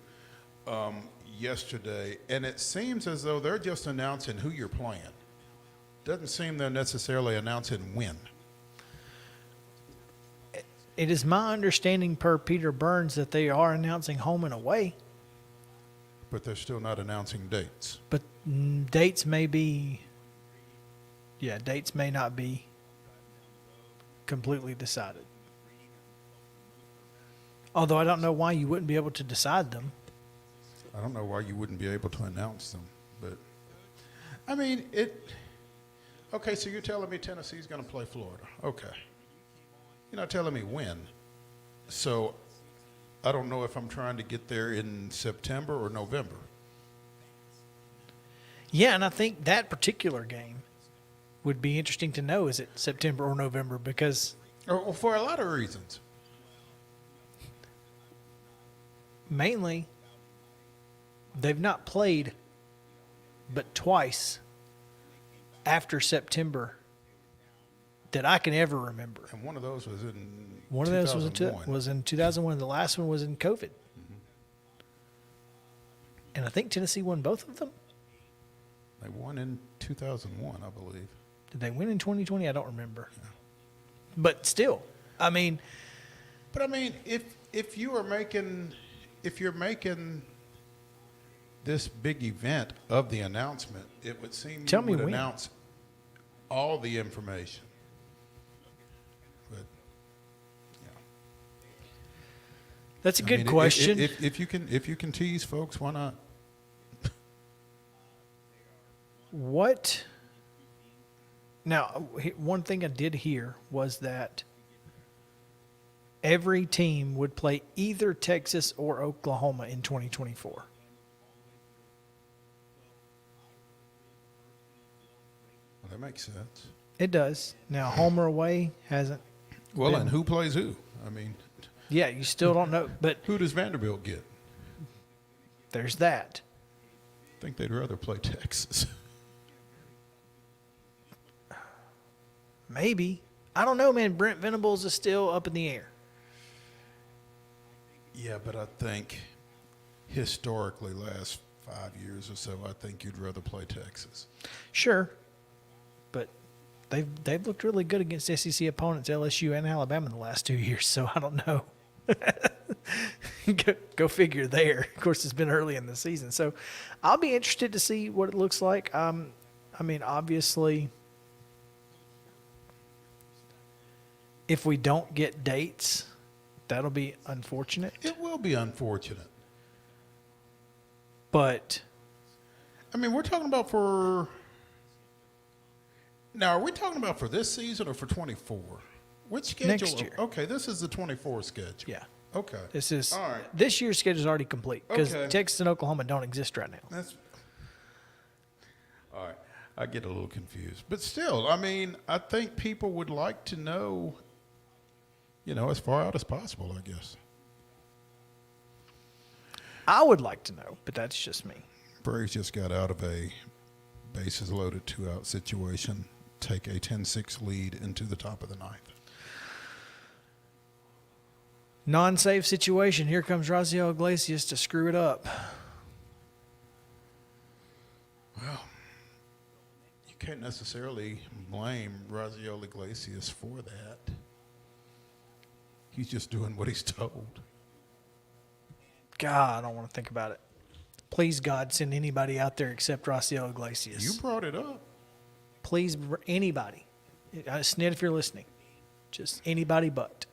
yesterday, and it seems as though they're just announcing who you're playing. doesn't seem they're necessarily announcing when. It is my understanding per Peter Burns that they are announcing home and away. But they're still not announcing dates. But dates may be, dates may not be completely decided. Although I don't know why you wouldn't be able to decide them. I don't know why you wouldn't be able to announce them, but I mean, okay, so you're telling me Tennessee's going to play Florida. Okay. You're not telling me when. So I don't know if I'm trying to get there in September or November. Yeah, and I think that particular game would be interesting to know. Is it September or November? Because or for a lot of reasons. Mainly, they've not played but twice after September that I can ever remember. And one of those was in One of those was in 2001. The last one was in COVID. Mm-hmm. And I think Tennessee won both of them. They won in 2001, I believe. Did they win in 2020? I don't remember. Yeah. But still, I mean. But I mean, if you're making this big event of the announcement, it would seem you would announce all the information. But that's a good question. If you can tease folks, why not? What? Now, one thing I did hear was that every team would play either Texas or Oklahoma in 2024. Well, that makes sense. It does. Now, home or away hasn't. Well, and who plays who? I mean. Yeah, you still don't know. But who does Vanderbilt get? There's that. I think they'd rather play Texas. Maybe. I don't know, man. Brent Venables is still up in the air. Yeah, but I think historically, last 5 years or so, I think you'd rather play Texas. Sure. But they've looked really good against SEC opponents, LSU and Alabama, in the last 2 years, so I don't know. Go figure there. Of course, it's been early in the season. So I'll be interested to see what it looks like. I mean, obviously, if we don't get dates, that'll be unfortunate. It will be unfortunate. But I mean, we're talking about for now. Are we talking about for this season or for 24? Which schedule? Next year. Okay, this is the 24 schedule. Yeah. Okay. This is all right. This year's schedule is already complete because Okay. Texas and Oklahoma don't exist right now. That's all right. I get a little confused, but still, I mean, I think people would like to know, as far out as possible, I guess. I would like to know, but that's just me. Braves just got out of a bases loaded 2-out situation, take a 10-6 lead into the top of the ninth. Non-safe situation. Here comes Raziel Iglesias to screw it up. Well, you can't necessarily blame Raziel Iglesias for that. He's just doing what he's told. God, I don't want to think about it. Please, God, send anybody out there except Raziel Iglesias. You brought it up. Please, anybody. Snit, if you're listening. Just anybody but.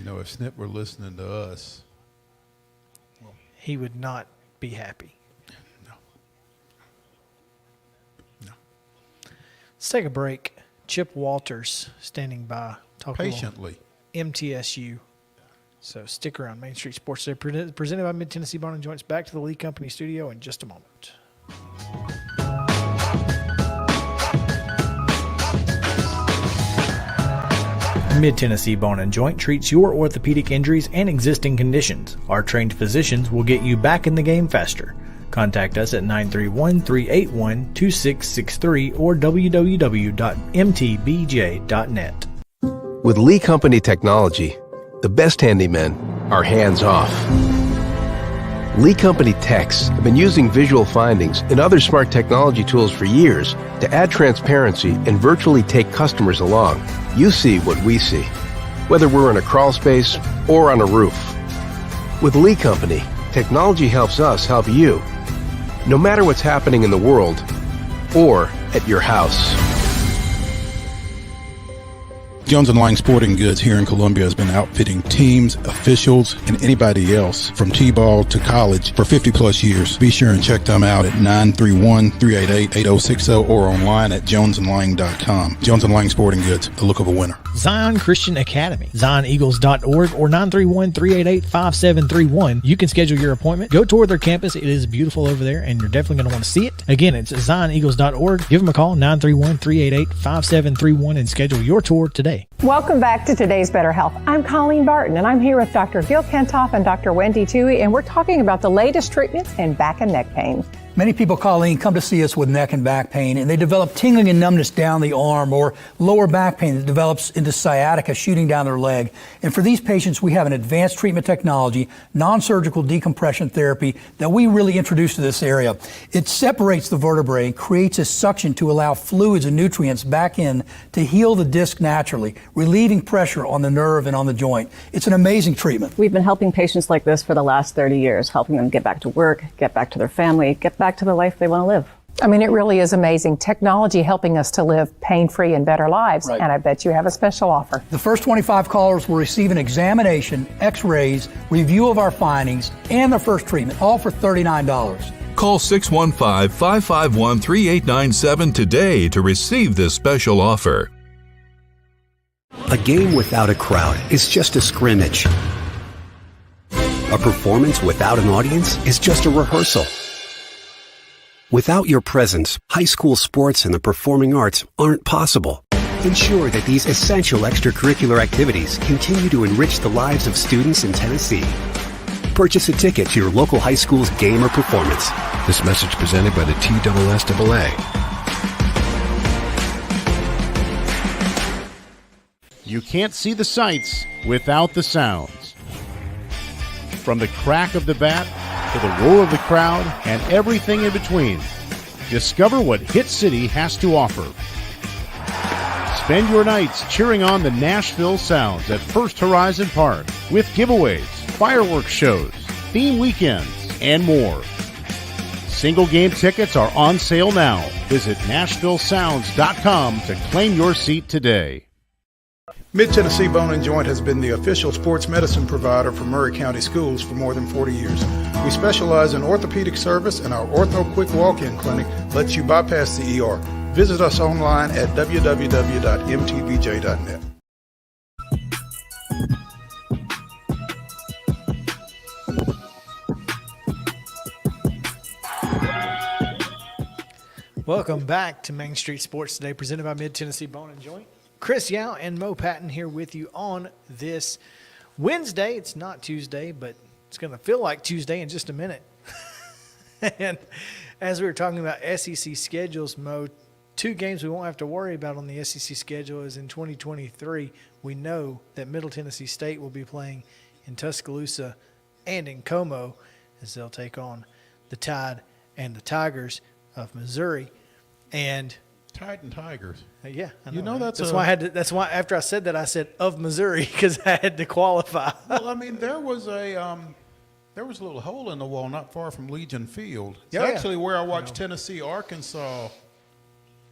If Snip were listening to us, he would not be happy. No. Let's take a break. Chip Walters standing by. Patiently. MTSU. So stick around. Main Street Sports Day presented by Mid-Tennessee Bone and Joints. Back to the Lee Company studio in just a moment. Mid-Tennessee Bone and Joint treats your orthopedic injuries and existing conditions. Our trained physicians will get you back in the game faster. Contact us at 931-381-2663 or www.mtbj.net. With Lee Company technology, the best handymen are hands off. Lee Company techs have been using visual findings and other smart technology tools for years to add transparency and virtually take customers along. You see what we see, whether we're in a crawl space or on a roof. With Lee Company, technology helps us help you, no matter what's happening in the world or at your house. Jones & Lang Sporting Goods here in Columbia has been outfitting teams, officials, and anybody else from T-ball to college for 50-plus years. Be sure and check them out at 931-388-8060 or online at jonesandlang.com. Jones & Lang Sporting Goods, the look of a winner. Zion Christian Academy, zioneagles.org or 931-388-5731. You can schedule your appointment. Go tour their campus. It is beautiful over there, and you're definitely going to want to see it. Again, it's zioneagles.org. Give them a call, 931-388-5731, and schedule your tour today. Welcome back to Today's Better Health. I'm Colleen Barton, and I'm here with Dr. Gil Kentoff and Dr. Wendy Toohey, and we're talking about the latest treatments in back and neck pain. Many people, Colleen, come to see us with neck and back pain, and they develop tingling and numbness down the arm or lower back pain that develops into sciatica shooting down their leg. And for these patients, we have an advanced treatment technology, non-surgical decompression therapy that we really introduced to this area. It separates the vertebrae and creates a suction to allow fluids and nutrients back in to heal the disc naturally, relieving pressure on the nerve and on the joint. It's an amazing treatment. We've been helping patients like this for the last 30 years, helping them get back to work, get back to their family, get back to the life they want to live. I mean, it really is amazing. Technology helping us to live pain-free and better lives. Right. And I bet you have a special offer. The first 25 callers will receive an examination, x-rays, review of our findings, and their first treatment, all for $39. Call 615-551-3897 today to receive this special offer. A game without a crowd is just a scrimmage. A performance without an audience is just a rehearsal. Without your presence, high school sports and the performing arts aren't possible. Ensure that these essential extracurricular activities continue to enrich the lives of students in Tennessee. Purchase a ticket to your local high school's game or performance. This message presented by the TSSAA. You can't see the sights without the sounds. From the crack of the bat to the roar of the crowd and everything in between, discover what Hit City has to offer. Spend your nights cheering on the Nashville Sounds at First Horizon Park with giveaways, fireworks shows, theme weekends, and more. Single game tickets are on sale now. Visit NashvilleSounds.com to claim your seat today. Mid-Tennessee Bone and Joint has been the official sports medicine provider for Murray County Schools for more than 40 years. We specialize in orthopedic service, and our Ortho Quick Walk-In Clinic lets you bypass the ER. Visit us online at www.mtbj.net. Welcome back to Main Street Sports Today, presented by Mid-Tennessee Bone and Joint. Chris Yow and Mo Patton here with you on this Wednesday. It's not Tuesday, but it's going to feel like Tuesday in just a minute. And as we were talking about SEC schedules, Mo, two games we won't have to worry about on the SEC schedule is in 2023. We know that Middle Tennessee State will be playing in Tuscaloosa and in Como as they'll take on the Tide and the Tigers of Missouri. And Tide and Tigers. Yeah, I know, you know right? that's why I had to, that's why after I said that I said of Missouri because I had to qualify. Well, I mean there was a little hole in the wall not far from Legion Field. It's Yeah, actually where I watched Tennessee Arkansas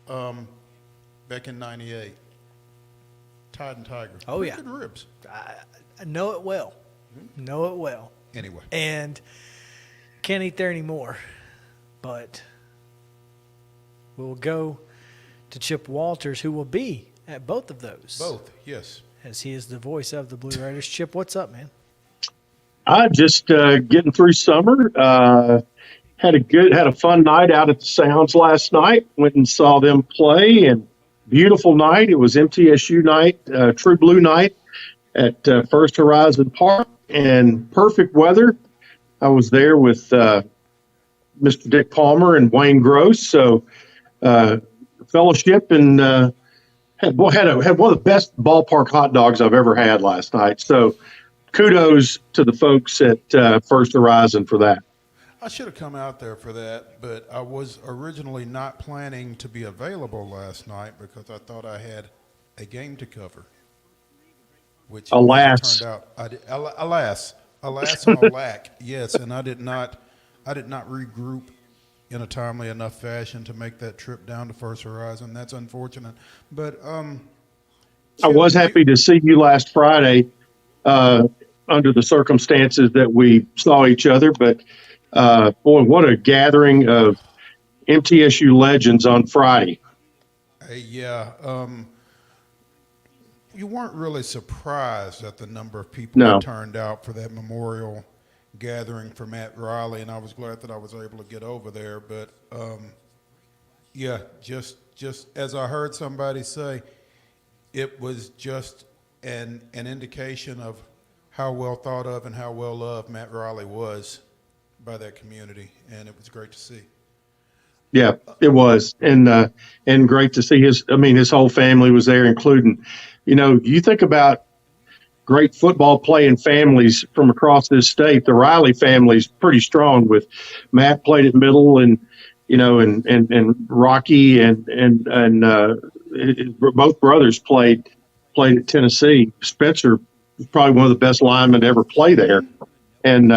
back in '98. Tide and Tigers. Oh Pretty yeah, good ribs. I know it well. Know it well. Anyway, and can't eat there anymore, but we'll go to Chip Walters, who will be at both of those. Both, yes. As he is the voice of the Blue Raiders. Chip, what's up, man? Just getting through summer. Had a fun night out at the Sounds last night. Went and saw them play, and beautiful night. It was MTSU night, True Blue night at First Horizon Park, and perfect weather. I was there with Mr. Dick Palmer and Wayne Gross, so fellowship, and had one of the best ballpark hot dogs I've ever had last night. So kudos to the folks at First Horizon for that. I should have come out there for that, but I was originally not planning to be available last night because I thought I had a game to cover. Which, Alas. as it turned out, alas, and alack, yes, and I did not regroup in a timely enough fashion to make that trip down to First Horizon. That's unfortunate, but I was happy to see you last Friday under the circumstances that we saw each other. But boy, what a gathering of MTSU legends on Friday. Yeah. You weren't really surprised at the number of people that turned out for that memorial gathering for Matt Riley, and I was glad that I was able to get over there. But yeah, just as I heard somebody say, it was just an indication of how well thought of and how well loved Matt Riley was by that community, and it was great to see. Yeah, it was, and great to see his whole family was there, including, you think about great football playing families from across this state. The Riley family's pretty strong. With Matt played at middle, and Rocky and both brothers played at Tennessee. Spencer was probably one of the best linemen to ever play there, and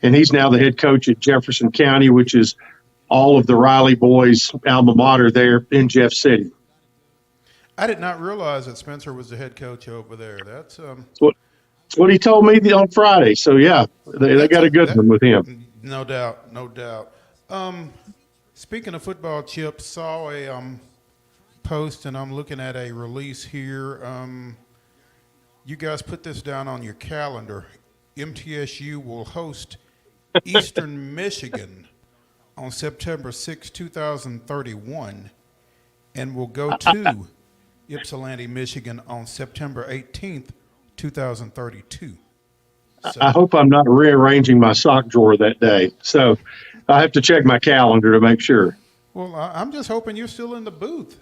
he's now the head coach at Jefferson County, which is all of the Riley boys' alma mater there in Jeff City. I did not realize that Spencer was the head coach over there. That's what he told me on Friday. So yeah, they got a good one with him. No doubt, no doubt. Speaking of football, Chip, saw a post, and I'm looking at a release here. You guys put this down on your calendar. MTSU will host Eastern Michigan on September 6, 2031, and will go to Ypsilanti, Michigan on September 18th, 2032. So, I hope I'm not rearranging my sock drawer that day. So I have to check my calendar to make sure. Well, I'm just hoping you're still in the booth.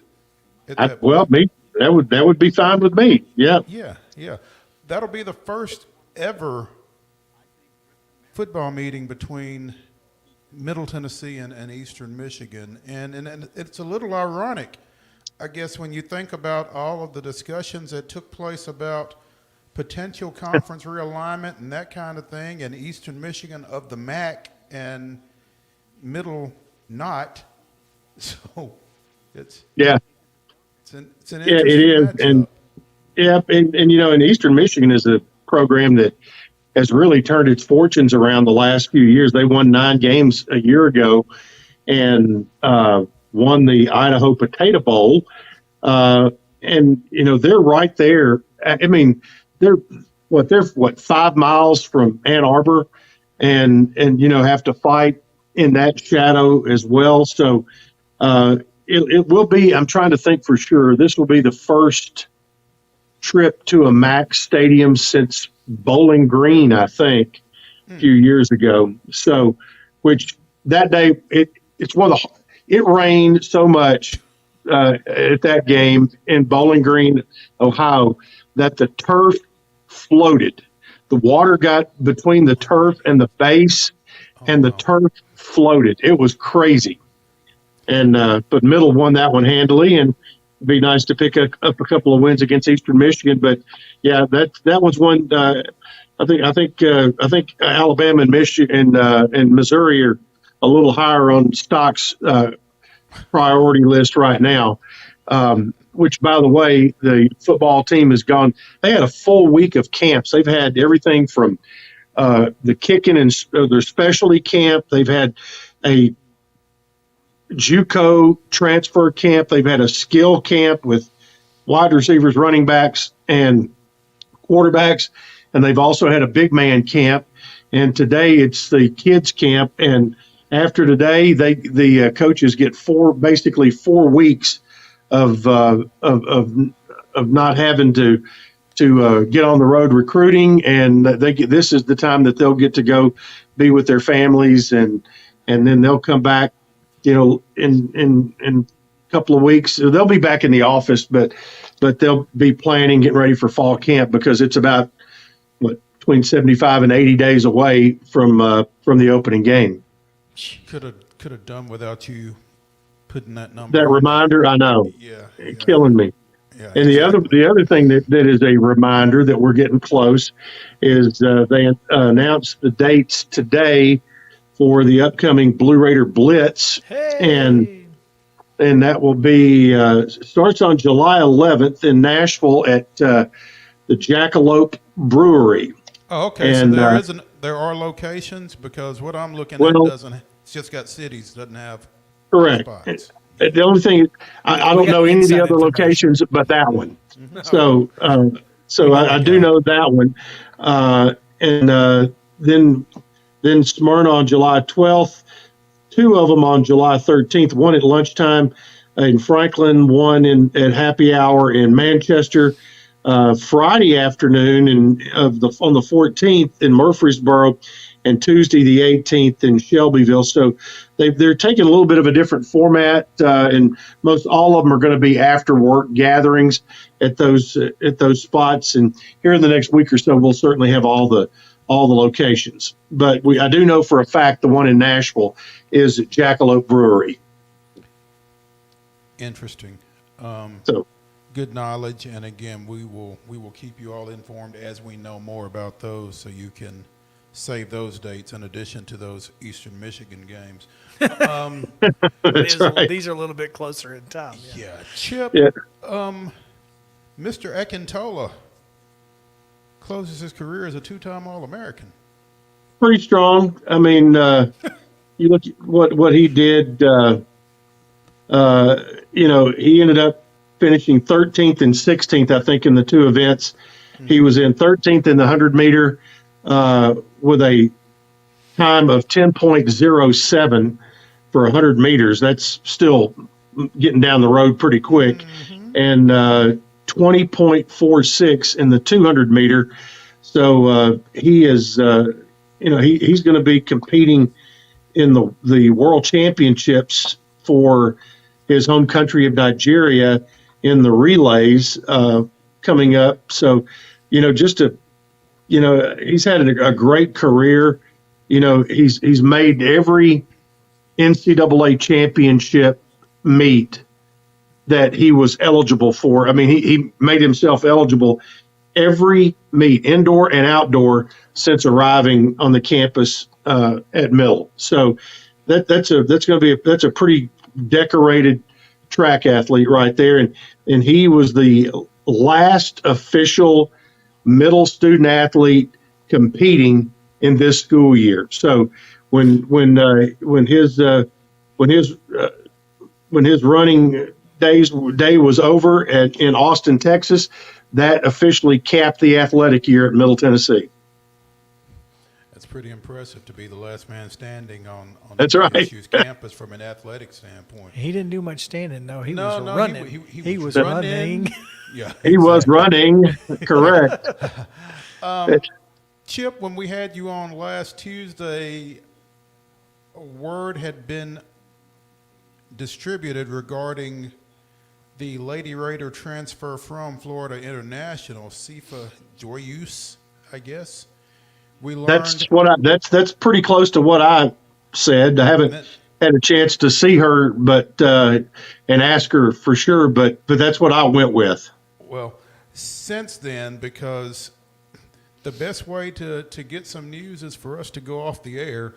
That would be fine with me. Yeah. Yeah. That'll be the first ever football meeting between Middle Tennessee and Eastern Michigan. And it's a little ironic, I guess, when you think about all of the discussions that took place about potential conference realignment and that kind of thing, and Eastern Michigan of the MAC and Middle not. So it's an interesting it is. matchup. And Eastern Michigan is a program that has really turned its fortunes around the last few years. They won 9 games a year ago and won the Idaho Potato Bowl. And they're right there. I mean, they're 5 miles from Ann Arbor, and have to fight in that shadow as well. So it will be. I'm trying to think for sure. This will be the first trip to a MAC stadium since Bowling Green, I think, a few years ago. So, which that day it rained so much at that game in Bowling Green, Ohio, that the turf floated. The water got between the turf and the base, and the turf floated. It was crazy. And but Middle won that one handily, and it'd be nice to pick up a couple of wins against Eastern Michigan. But yeah, that was one. I think Alabama and Michigan and Missouri are a little higher on Stock's priority list right now. Which, by the way, the football team has gone. They had a full week of camps. They've had everything from the kicking and their specialty camp. They've had a JUCO transfer camp. They've had a skill camp with wide receivers, running backs, and quarterbacks. And they've also had a big man camp. And today it's the kids camp. And after today, the coaches get 4 weeks of not having to get on the road recruiting, and this is the time that they'll get to go be with their families, and then they'll come back, in a couple of weeks. They'll be back in the office, but they'll be planning, getting ready for fall camp, because it's about between 75 and 80 days away from the opening game. Could have done without you putting that number. That on reminder, I know, there. killing me. Yeah, And the other thing that is a reminder that we're getting close is they announced the dates today for the upcoming Blue Raider Blitz, and that will be starts on July 11th in Nashville at the Jackalope Brewery. Oh, okay. And, So there are locations, because what I'm looking at it's just got cities, doesn't have correct. spots. The only thing I don't know any of the other locations but that one. So I do know that one, and then Smyrna on July 12th, 2 of them on July 13th, one at lunchtime in Franklin, one at happy hour in Manchester, Friday afternoon on the 14th in Murfreesboro, and Tuesday the 18th in Shelbyville. So they're taking a little bit of a different format, and most all of them are going to be after work gatherings at those spots. And here in the next week or so, we'll certainly have all the locations. But I do know for a fact the one in Nashville is at Jackalope Brewery. Interesting. So good knowledge, and again, we will keep you all informed as we know more about those, so you can save those dates in addition to those Eastern Michigan games. That's right. These are a little bit closer in time. Yeah, Chip. Yeah. Mr. Akintola closes his career as a 2-time All-American. Pretty strong. I mean, you look at what he did. He ended up finishing 13th and 16th, I think, in the 2 events. He was in 13th in the 100-meter with a time of 10.07 for 100 meters. That's still getting down the road pretty quick. And 20.46 in the 200-meter. So he is, he's going to be competing in the World Championships for his home country of Nigeria in the relays coming up. So, he's had a great career. He's made every NCAA championship meet that he was eligible for. I mean, he made himself eligible every meet, indoor and outdoor, since arriving on the campus at Middle. So that's a pretty decorated track athlete right there, and he was the last official Middle student athlete competing in this school year. So when his running day was over in Austin, Texas, that officially capped the athletic year at Middle Tennessee. That's pretty impressive to be the last man standing on That's the right. MTSU's campus from an athletic standpoint. He didn't do much standing, though. He was No, running. he was was running. Yeah, He was running, correct. Chip, when we had you on last Tuesday, a word had been distributed regarding the Lady Raider transfer from Florida International, Sifa Joyous, I guess. We learned That's pretty close to what I said. I haven't had a chance to see her, but and ask her for sure. But that's what I went with. Well, since then, because the best way to get some news is for us to go off the air,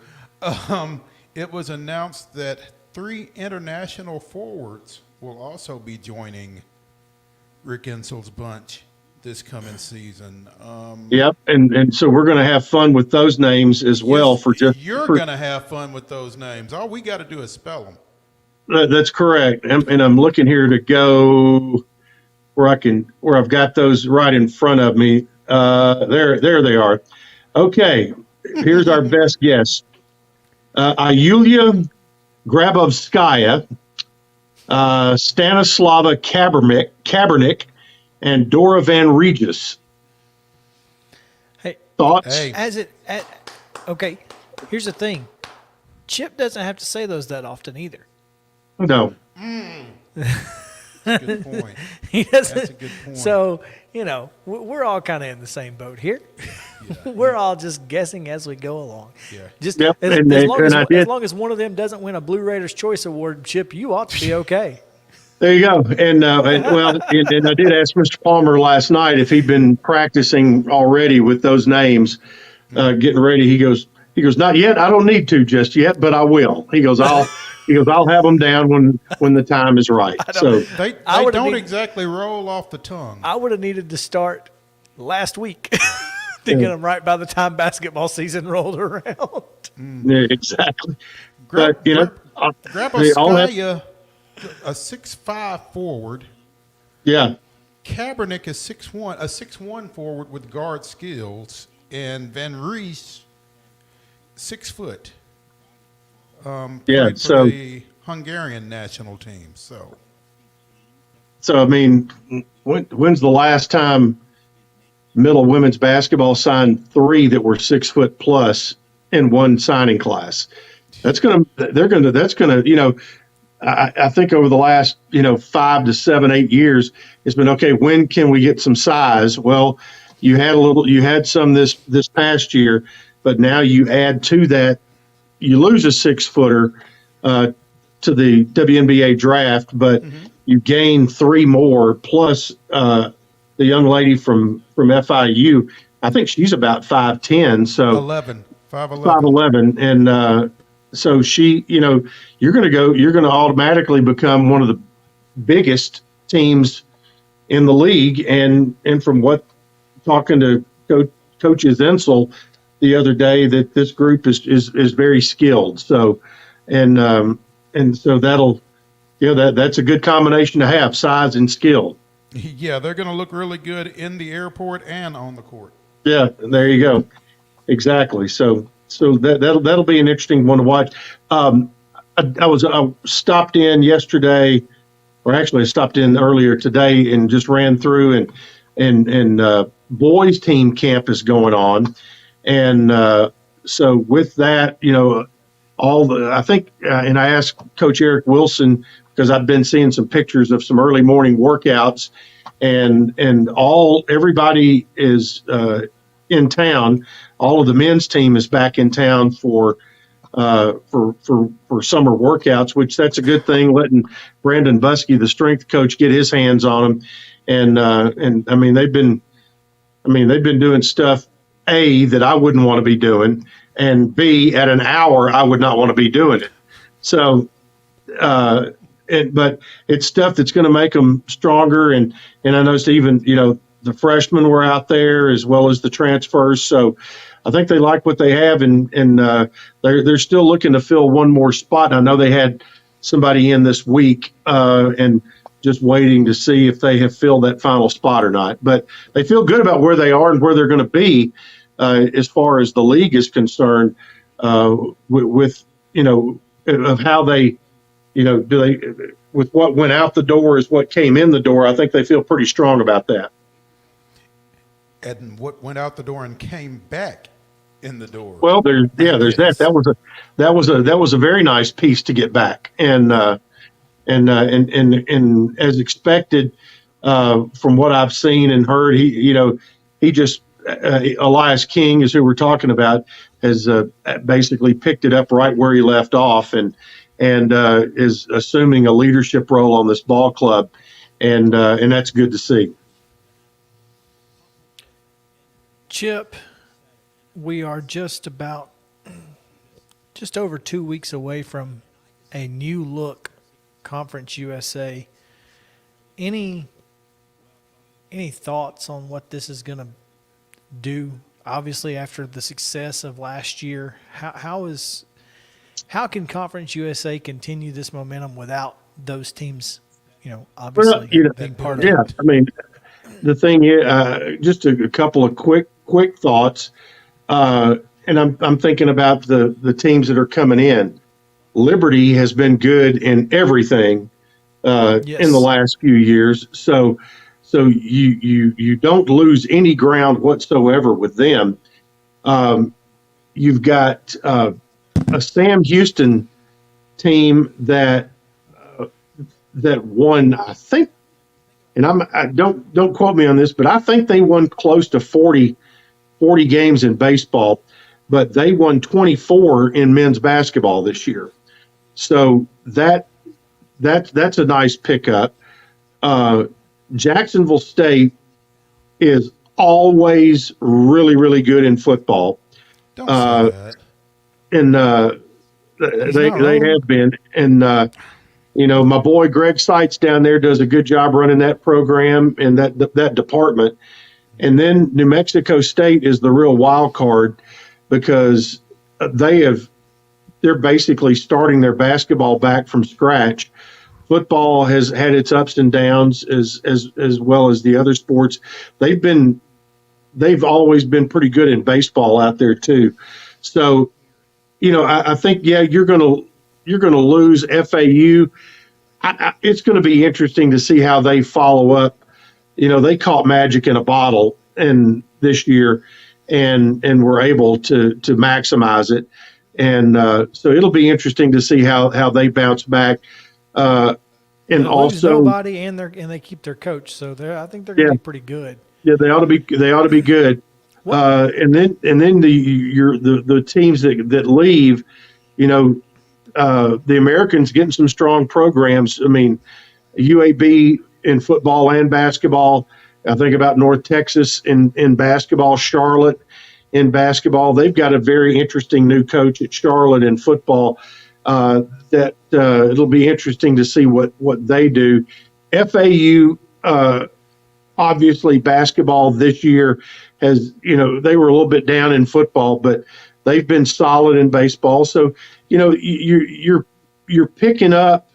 it was announced that 3 international forwards will also be joining Rick Ensel's bunch this coming season. Yep, and so we're going to have fun with those names as well. You're going to have fun with those names. All we got to do is spell them. That's correct. And I'm looking here to go where I've got those right in front of me. There they are. Okay, here's our best guess. Yulia Grabovskaya, Stanislava Kabernik, and Dora Van Regis. Hey, thoughts? Okay, here's the thing. Chip doesn't have to say those that often either. No. That's a good point. He doesn't. That's a good point. So, we're all kind of in the same boat here. We're all just guessing as we go along. Yeah. Just Yep. as And long I as long as one of them doesn't win a Blue Raiders Choice Award, Chip, you ought to be okay. There you go. And I did ask Mr. Palmer last night if he'd been practicing already with those names, getting ready. He goes, not yet. I don't need to just yet, but I will. He goes, I'll have them down when the time is right. So They don't exactly roll off the tongue. I would have needed to start last week to get them right by the time basketball season rolled around. yeah, exactly. Grab they all have- a 6'5" forward. Yeah. Kaepernick is 6'1", a 6'1" forward with guard skills, and Van Rees 6 foot. Played for the Hungarian national team. So I mean, when's the last time middle women's basketball signed 3 that were 6 foot plus in one signing class? That's gonna. I think over the last 5 to 7, 8 years, it's been okay. When can we get some size? Well, you had some this past year, but now you add to that, you lose a 6 footer to the WNBA draft, but you gain 3 more plus the young lady from FIU. I think she's about 5'10", so 5'11", and so she, you're going to automatically become one of the biggest teams in the league. And from talking to Coach Ensel the other day, that this group is very skilled. So, and so that's a good combination to have, size and skill. Yeah, they're going to look really good in the airport and on the court. Yeah, there you go. Exactly. So that'll be an interesting one to watch. I stopped in yesterday, or actually I stopped in earlier today and just ran through and boys team camp is going on, and so with that, I think and I asked Coach Eric Wilson because I've been seeing some pictures of some early morning workouts, and everybody is in town. All of the men's team is back in town for summer workouts, which that's a good thing. Letting Brandon Buskey, the strength coach, get his hands on them, and I mean they've been doing stuff that I wouldn't want to be doing, and B, at an hour I would not want to be doing it. So, but it's stuff that's going to make them stronger, and I noticed even the freshmen were out there as well as the transfers. So I think they like what they have, and they're still looking to fill one more spot. I know they had somebody in this week, and just waiting to see if they have filled that final spot or not. But they feel good about where they are and where they're going to be as far as the league is concerned. With of how they, with what went out the door is what came in the door. I think they feel pretty strong about that. And what went out the door and came back in the door. Well, there's that. That was a very nice piece to get back, and as expected, from what I've seen and heard, he just Elias King is who we're talking about, has basically picked it up right where he left off, and is assuming a leadership role on this ball club, and that's good to see. Chip, we are just over 2 weeks away from a new look Conference USA. Any thoughts on what this is going to do? Obviously, after the success of last year, how can Conference USA continue this momentum without those teams? Obviously being part of it. I mean, the thing is, just a couple of quick thoughts, and I'm thinking about the teams that are coming in. Liberty has been good in everything in the last few years, so you don't lose any ground whatsoever with them. You've got a Sam Houston team that that won, I think, and I don't quote me on this, but I think they won close to 40 games in baseball, but they won 24 in men's basketball this year. So that's a nice pickup. Jacksonville State is always really, really good in football. Don't say that. And they have been. And my boy Greg Seitz down there does a good job running that program and that department. And then New Mexico State is the real wild card because they're basically starting their basketball back from scratch. Football has had its ups and downs as well as the other sports. They've always been pretty good in baseball out there too. So, I think you're gonna lose FAU. It's going to be interesting to see how they follow up. They caught magic in a bottle this year, and were able to maximize it. And so it'll be interesting to see how they bounce back. And they also lose nobody, and they keep their coach, so I think they're going to be pretty good. Yeah, they ought to be good. And then the teams that leave, the Americans getting some strong programs. I mean, UAB in football and basketball. I think about North Texas in basketball, Charlotte in basketball. They've got a very interesting new coach at Charlotte in football. That it'll be interesting to see what they do. FAU, obviously basketball this year has, they were a little bit down in football, but they've been solid in baseball. So, you're picking up,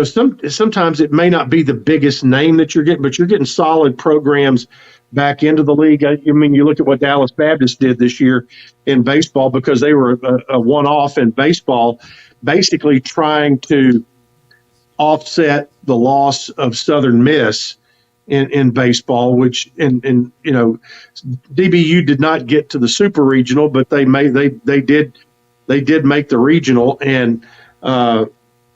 sometimes it may not be the biggest name that you're getting, but you're getting solid programs back into the league. I mean, you look at what Dallas Baptist did this year in baseball because they were a one-off in baseball, basically trying to offset the loss of Southern Miss in baseball, which DBU did not get to the super regional, but they did make the regional, and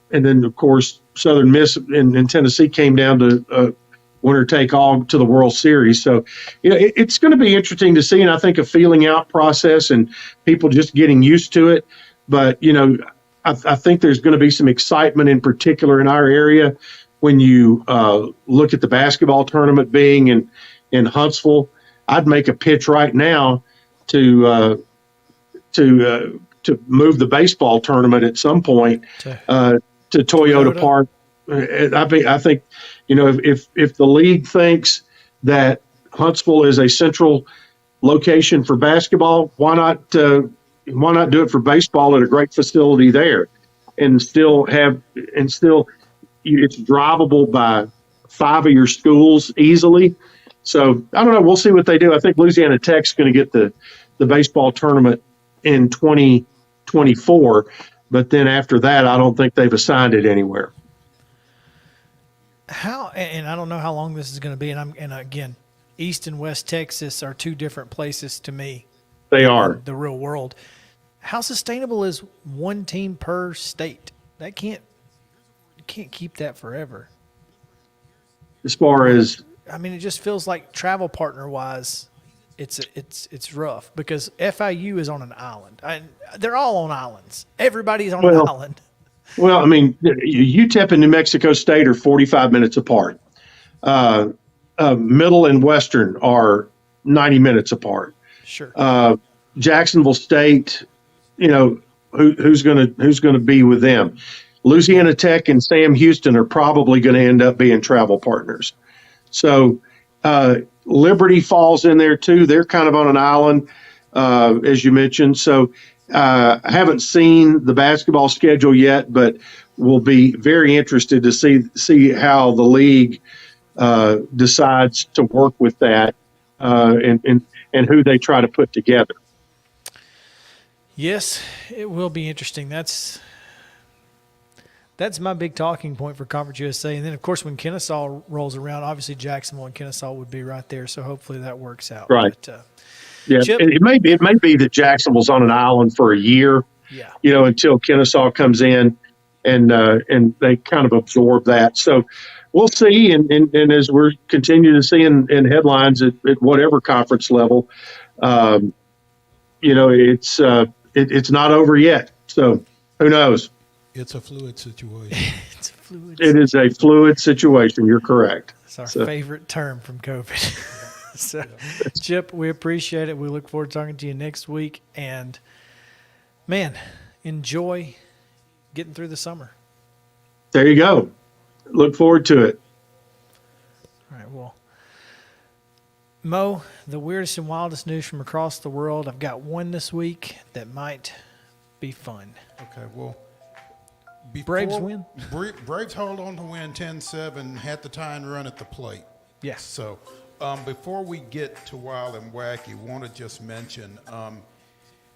then of course Southern Miss in Tennessee came down to winner take all to the World Series. So it's going to be interesting to see, and I think a feeling out process and people just getting used to it. But I think there's going to be some excitement in particular in our area when you look at the basketball tournament being in Huntsville. I'd make a pitch right now to move the baseball tournament at some point to Toyota Park. I think if the league thinks that Huntsville is a central location for basketball, why not do it for baseball at a great facility there, and still it's drivable by 5 of your schools easily. So I don't know. We'll see what they do. I think Louisiana Tech's going to get the baseball tournament in 2024, but then after that, I don't think they've assigned it anywhere. And I don't know how long this is going to be. And again, East and West Texas are two different places to me. They are the real world. How sustainable is one team per state? You can't keep that forever. As far as, I mean, it just feels like travel partner wise, it's rough because FIU is on an island. They're all on islands. Everybody's on an island. Well, I mean, UTEP and New Mexico State are 45 minutes apart. Middle and Western are 90 minutes apart. Sure. Jacksonville State, who's going to be with them? Louisiana Tech and Sam Houston are probably going to end up being travel partners. So Liberty falls in there too. They're kind of on an island, as you mentioned. So I haven't seen the basketball schedule yet, but we'll be very interested to see how the league decides to work with that and who they try to put together. Yes, it will be interesting. That's my big talking point for Conference USA. And then, of course, when Kennesaw rolls around, obviously Jacksonville and Kennesaw would be right there. So hopefully that works out. Right. But, yeah, Chip, it may be that Jacksonville's on an island for a year, until Kennesaw comes in. and they kind of absorb that. So we'll see. And as we're continuing to see in headlines at whatever conference level, it's not over yet. So who knows? It's a fluid situation. It is a fluid situation. You're correct. It's our favorite term from COVID. So, Chip, we appreciate it. We look forward to talking to you next week. And, man, enjoy getting through the summer. There you go. Look forward to it. All right, well, Mo, the weirdest and wildest news from across the world. I've got one this week that might be fun. Okay, well, Braves win? Braves hold on to win 10-7, had the tying run at the plate. Yes. So before we get to Wild and Wacky, want to just mention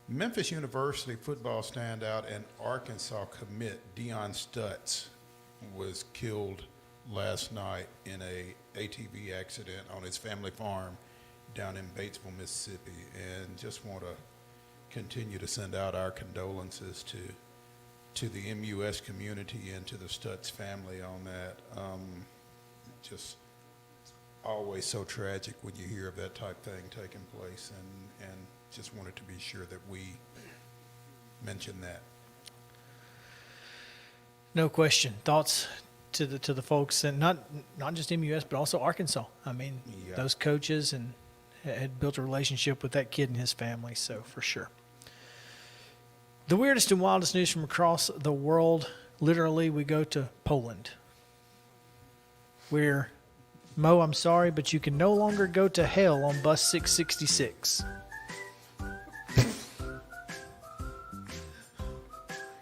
Memphis University football standout and Arkansas commit Deion Stutz was killed last night in a ATV accident on his family farm down in Batesville, Mississippi, and just want to continue to send out our condolences to the MUS community and to the Stutz family on that. Just always so tragic when you hear of that type thing taking place, and just wanted to be sure that we mention that. No question. Thoughts to the folks, and not just MUS, but also Arkansas. I mean, those coaches and had built a relationship with that kid and his family, so for sure. The weirdest and wildest news from across the world. Literally, we go to Poland, where, Mo, I'm sorry, but you can no longer go to hell on bus 666.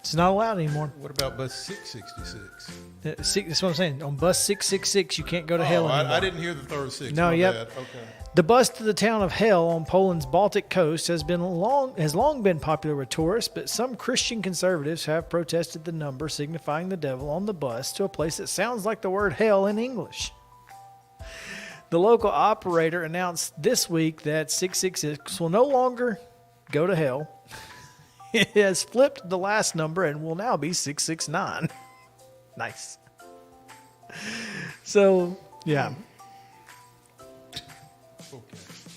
It's not allowed anymore. What about bus 666? That's what I'm saying. On bus 666, you can't go to hell anymore. I didn't hear the third six. No, yep. Okay. The bus to the town of Hell on Poland's Baltic coast has long been popular with tourists, but some Christian conservatives have protested the number signifying the devil on the bus to a place that sounds like the word hell in English. The local operator announced this week that 666 will no longer go to hell. It has flipped the last number and will now be 669. Nice. So, yeah.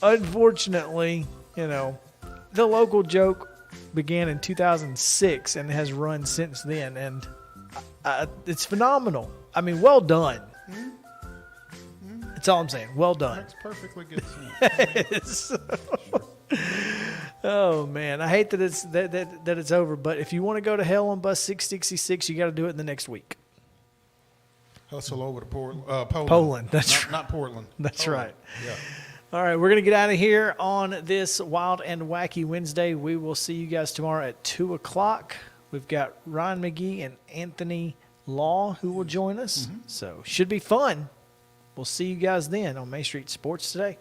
Unfortunately, the local joke began in 2006 and has run since then, and it's phenomenal. I mean, well done. That's all I'm saying. Well done. That's perfectly good sense. Oh man, I hate that it's over. But if you want to go to hell on bus 666, you got to do it in the next week. Hustle over to Poland. Poland. That's not Portland. That's Poland. right. Yeah. All right, we're going to get out of here on this Wild and Wacky Wednesday. We will see you guys tomorrow at 2 o'clock. We've got Ryan McGee and Anthony Law who will join us. So should be fun. We'll see you guys then on Main Street Sports Today.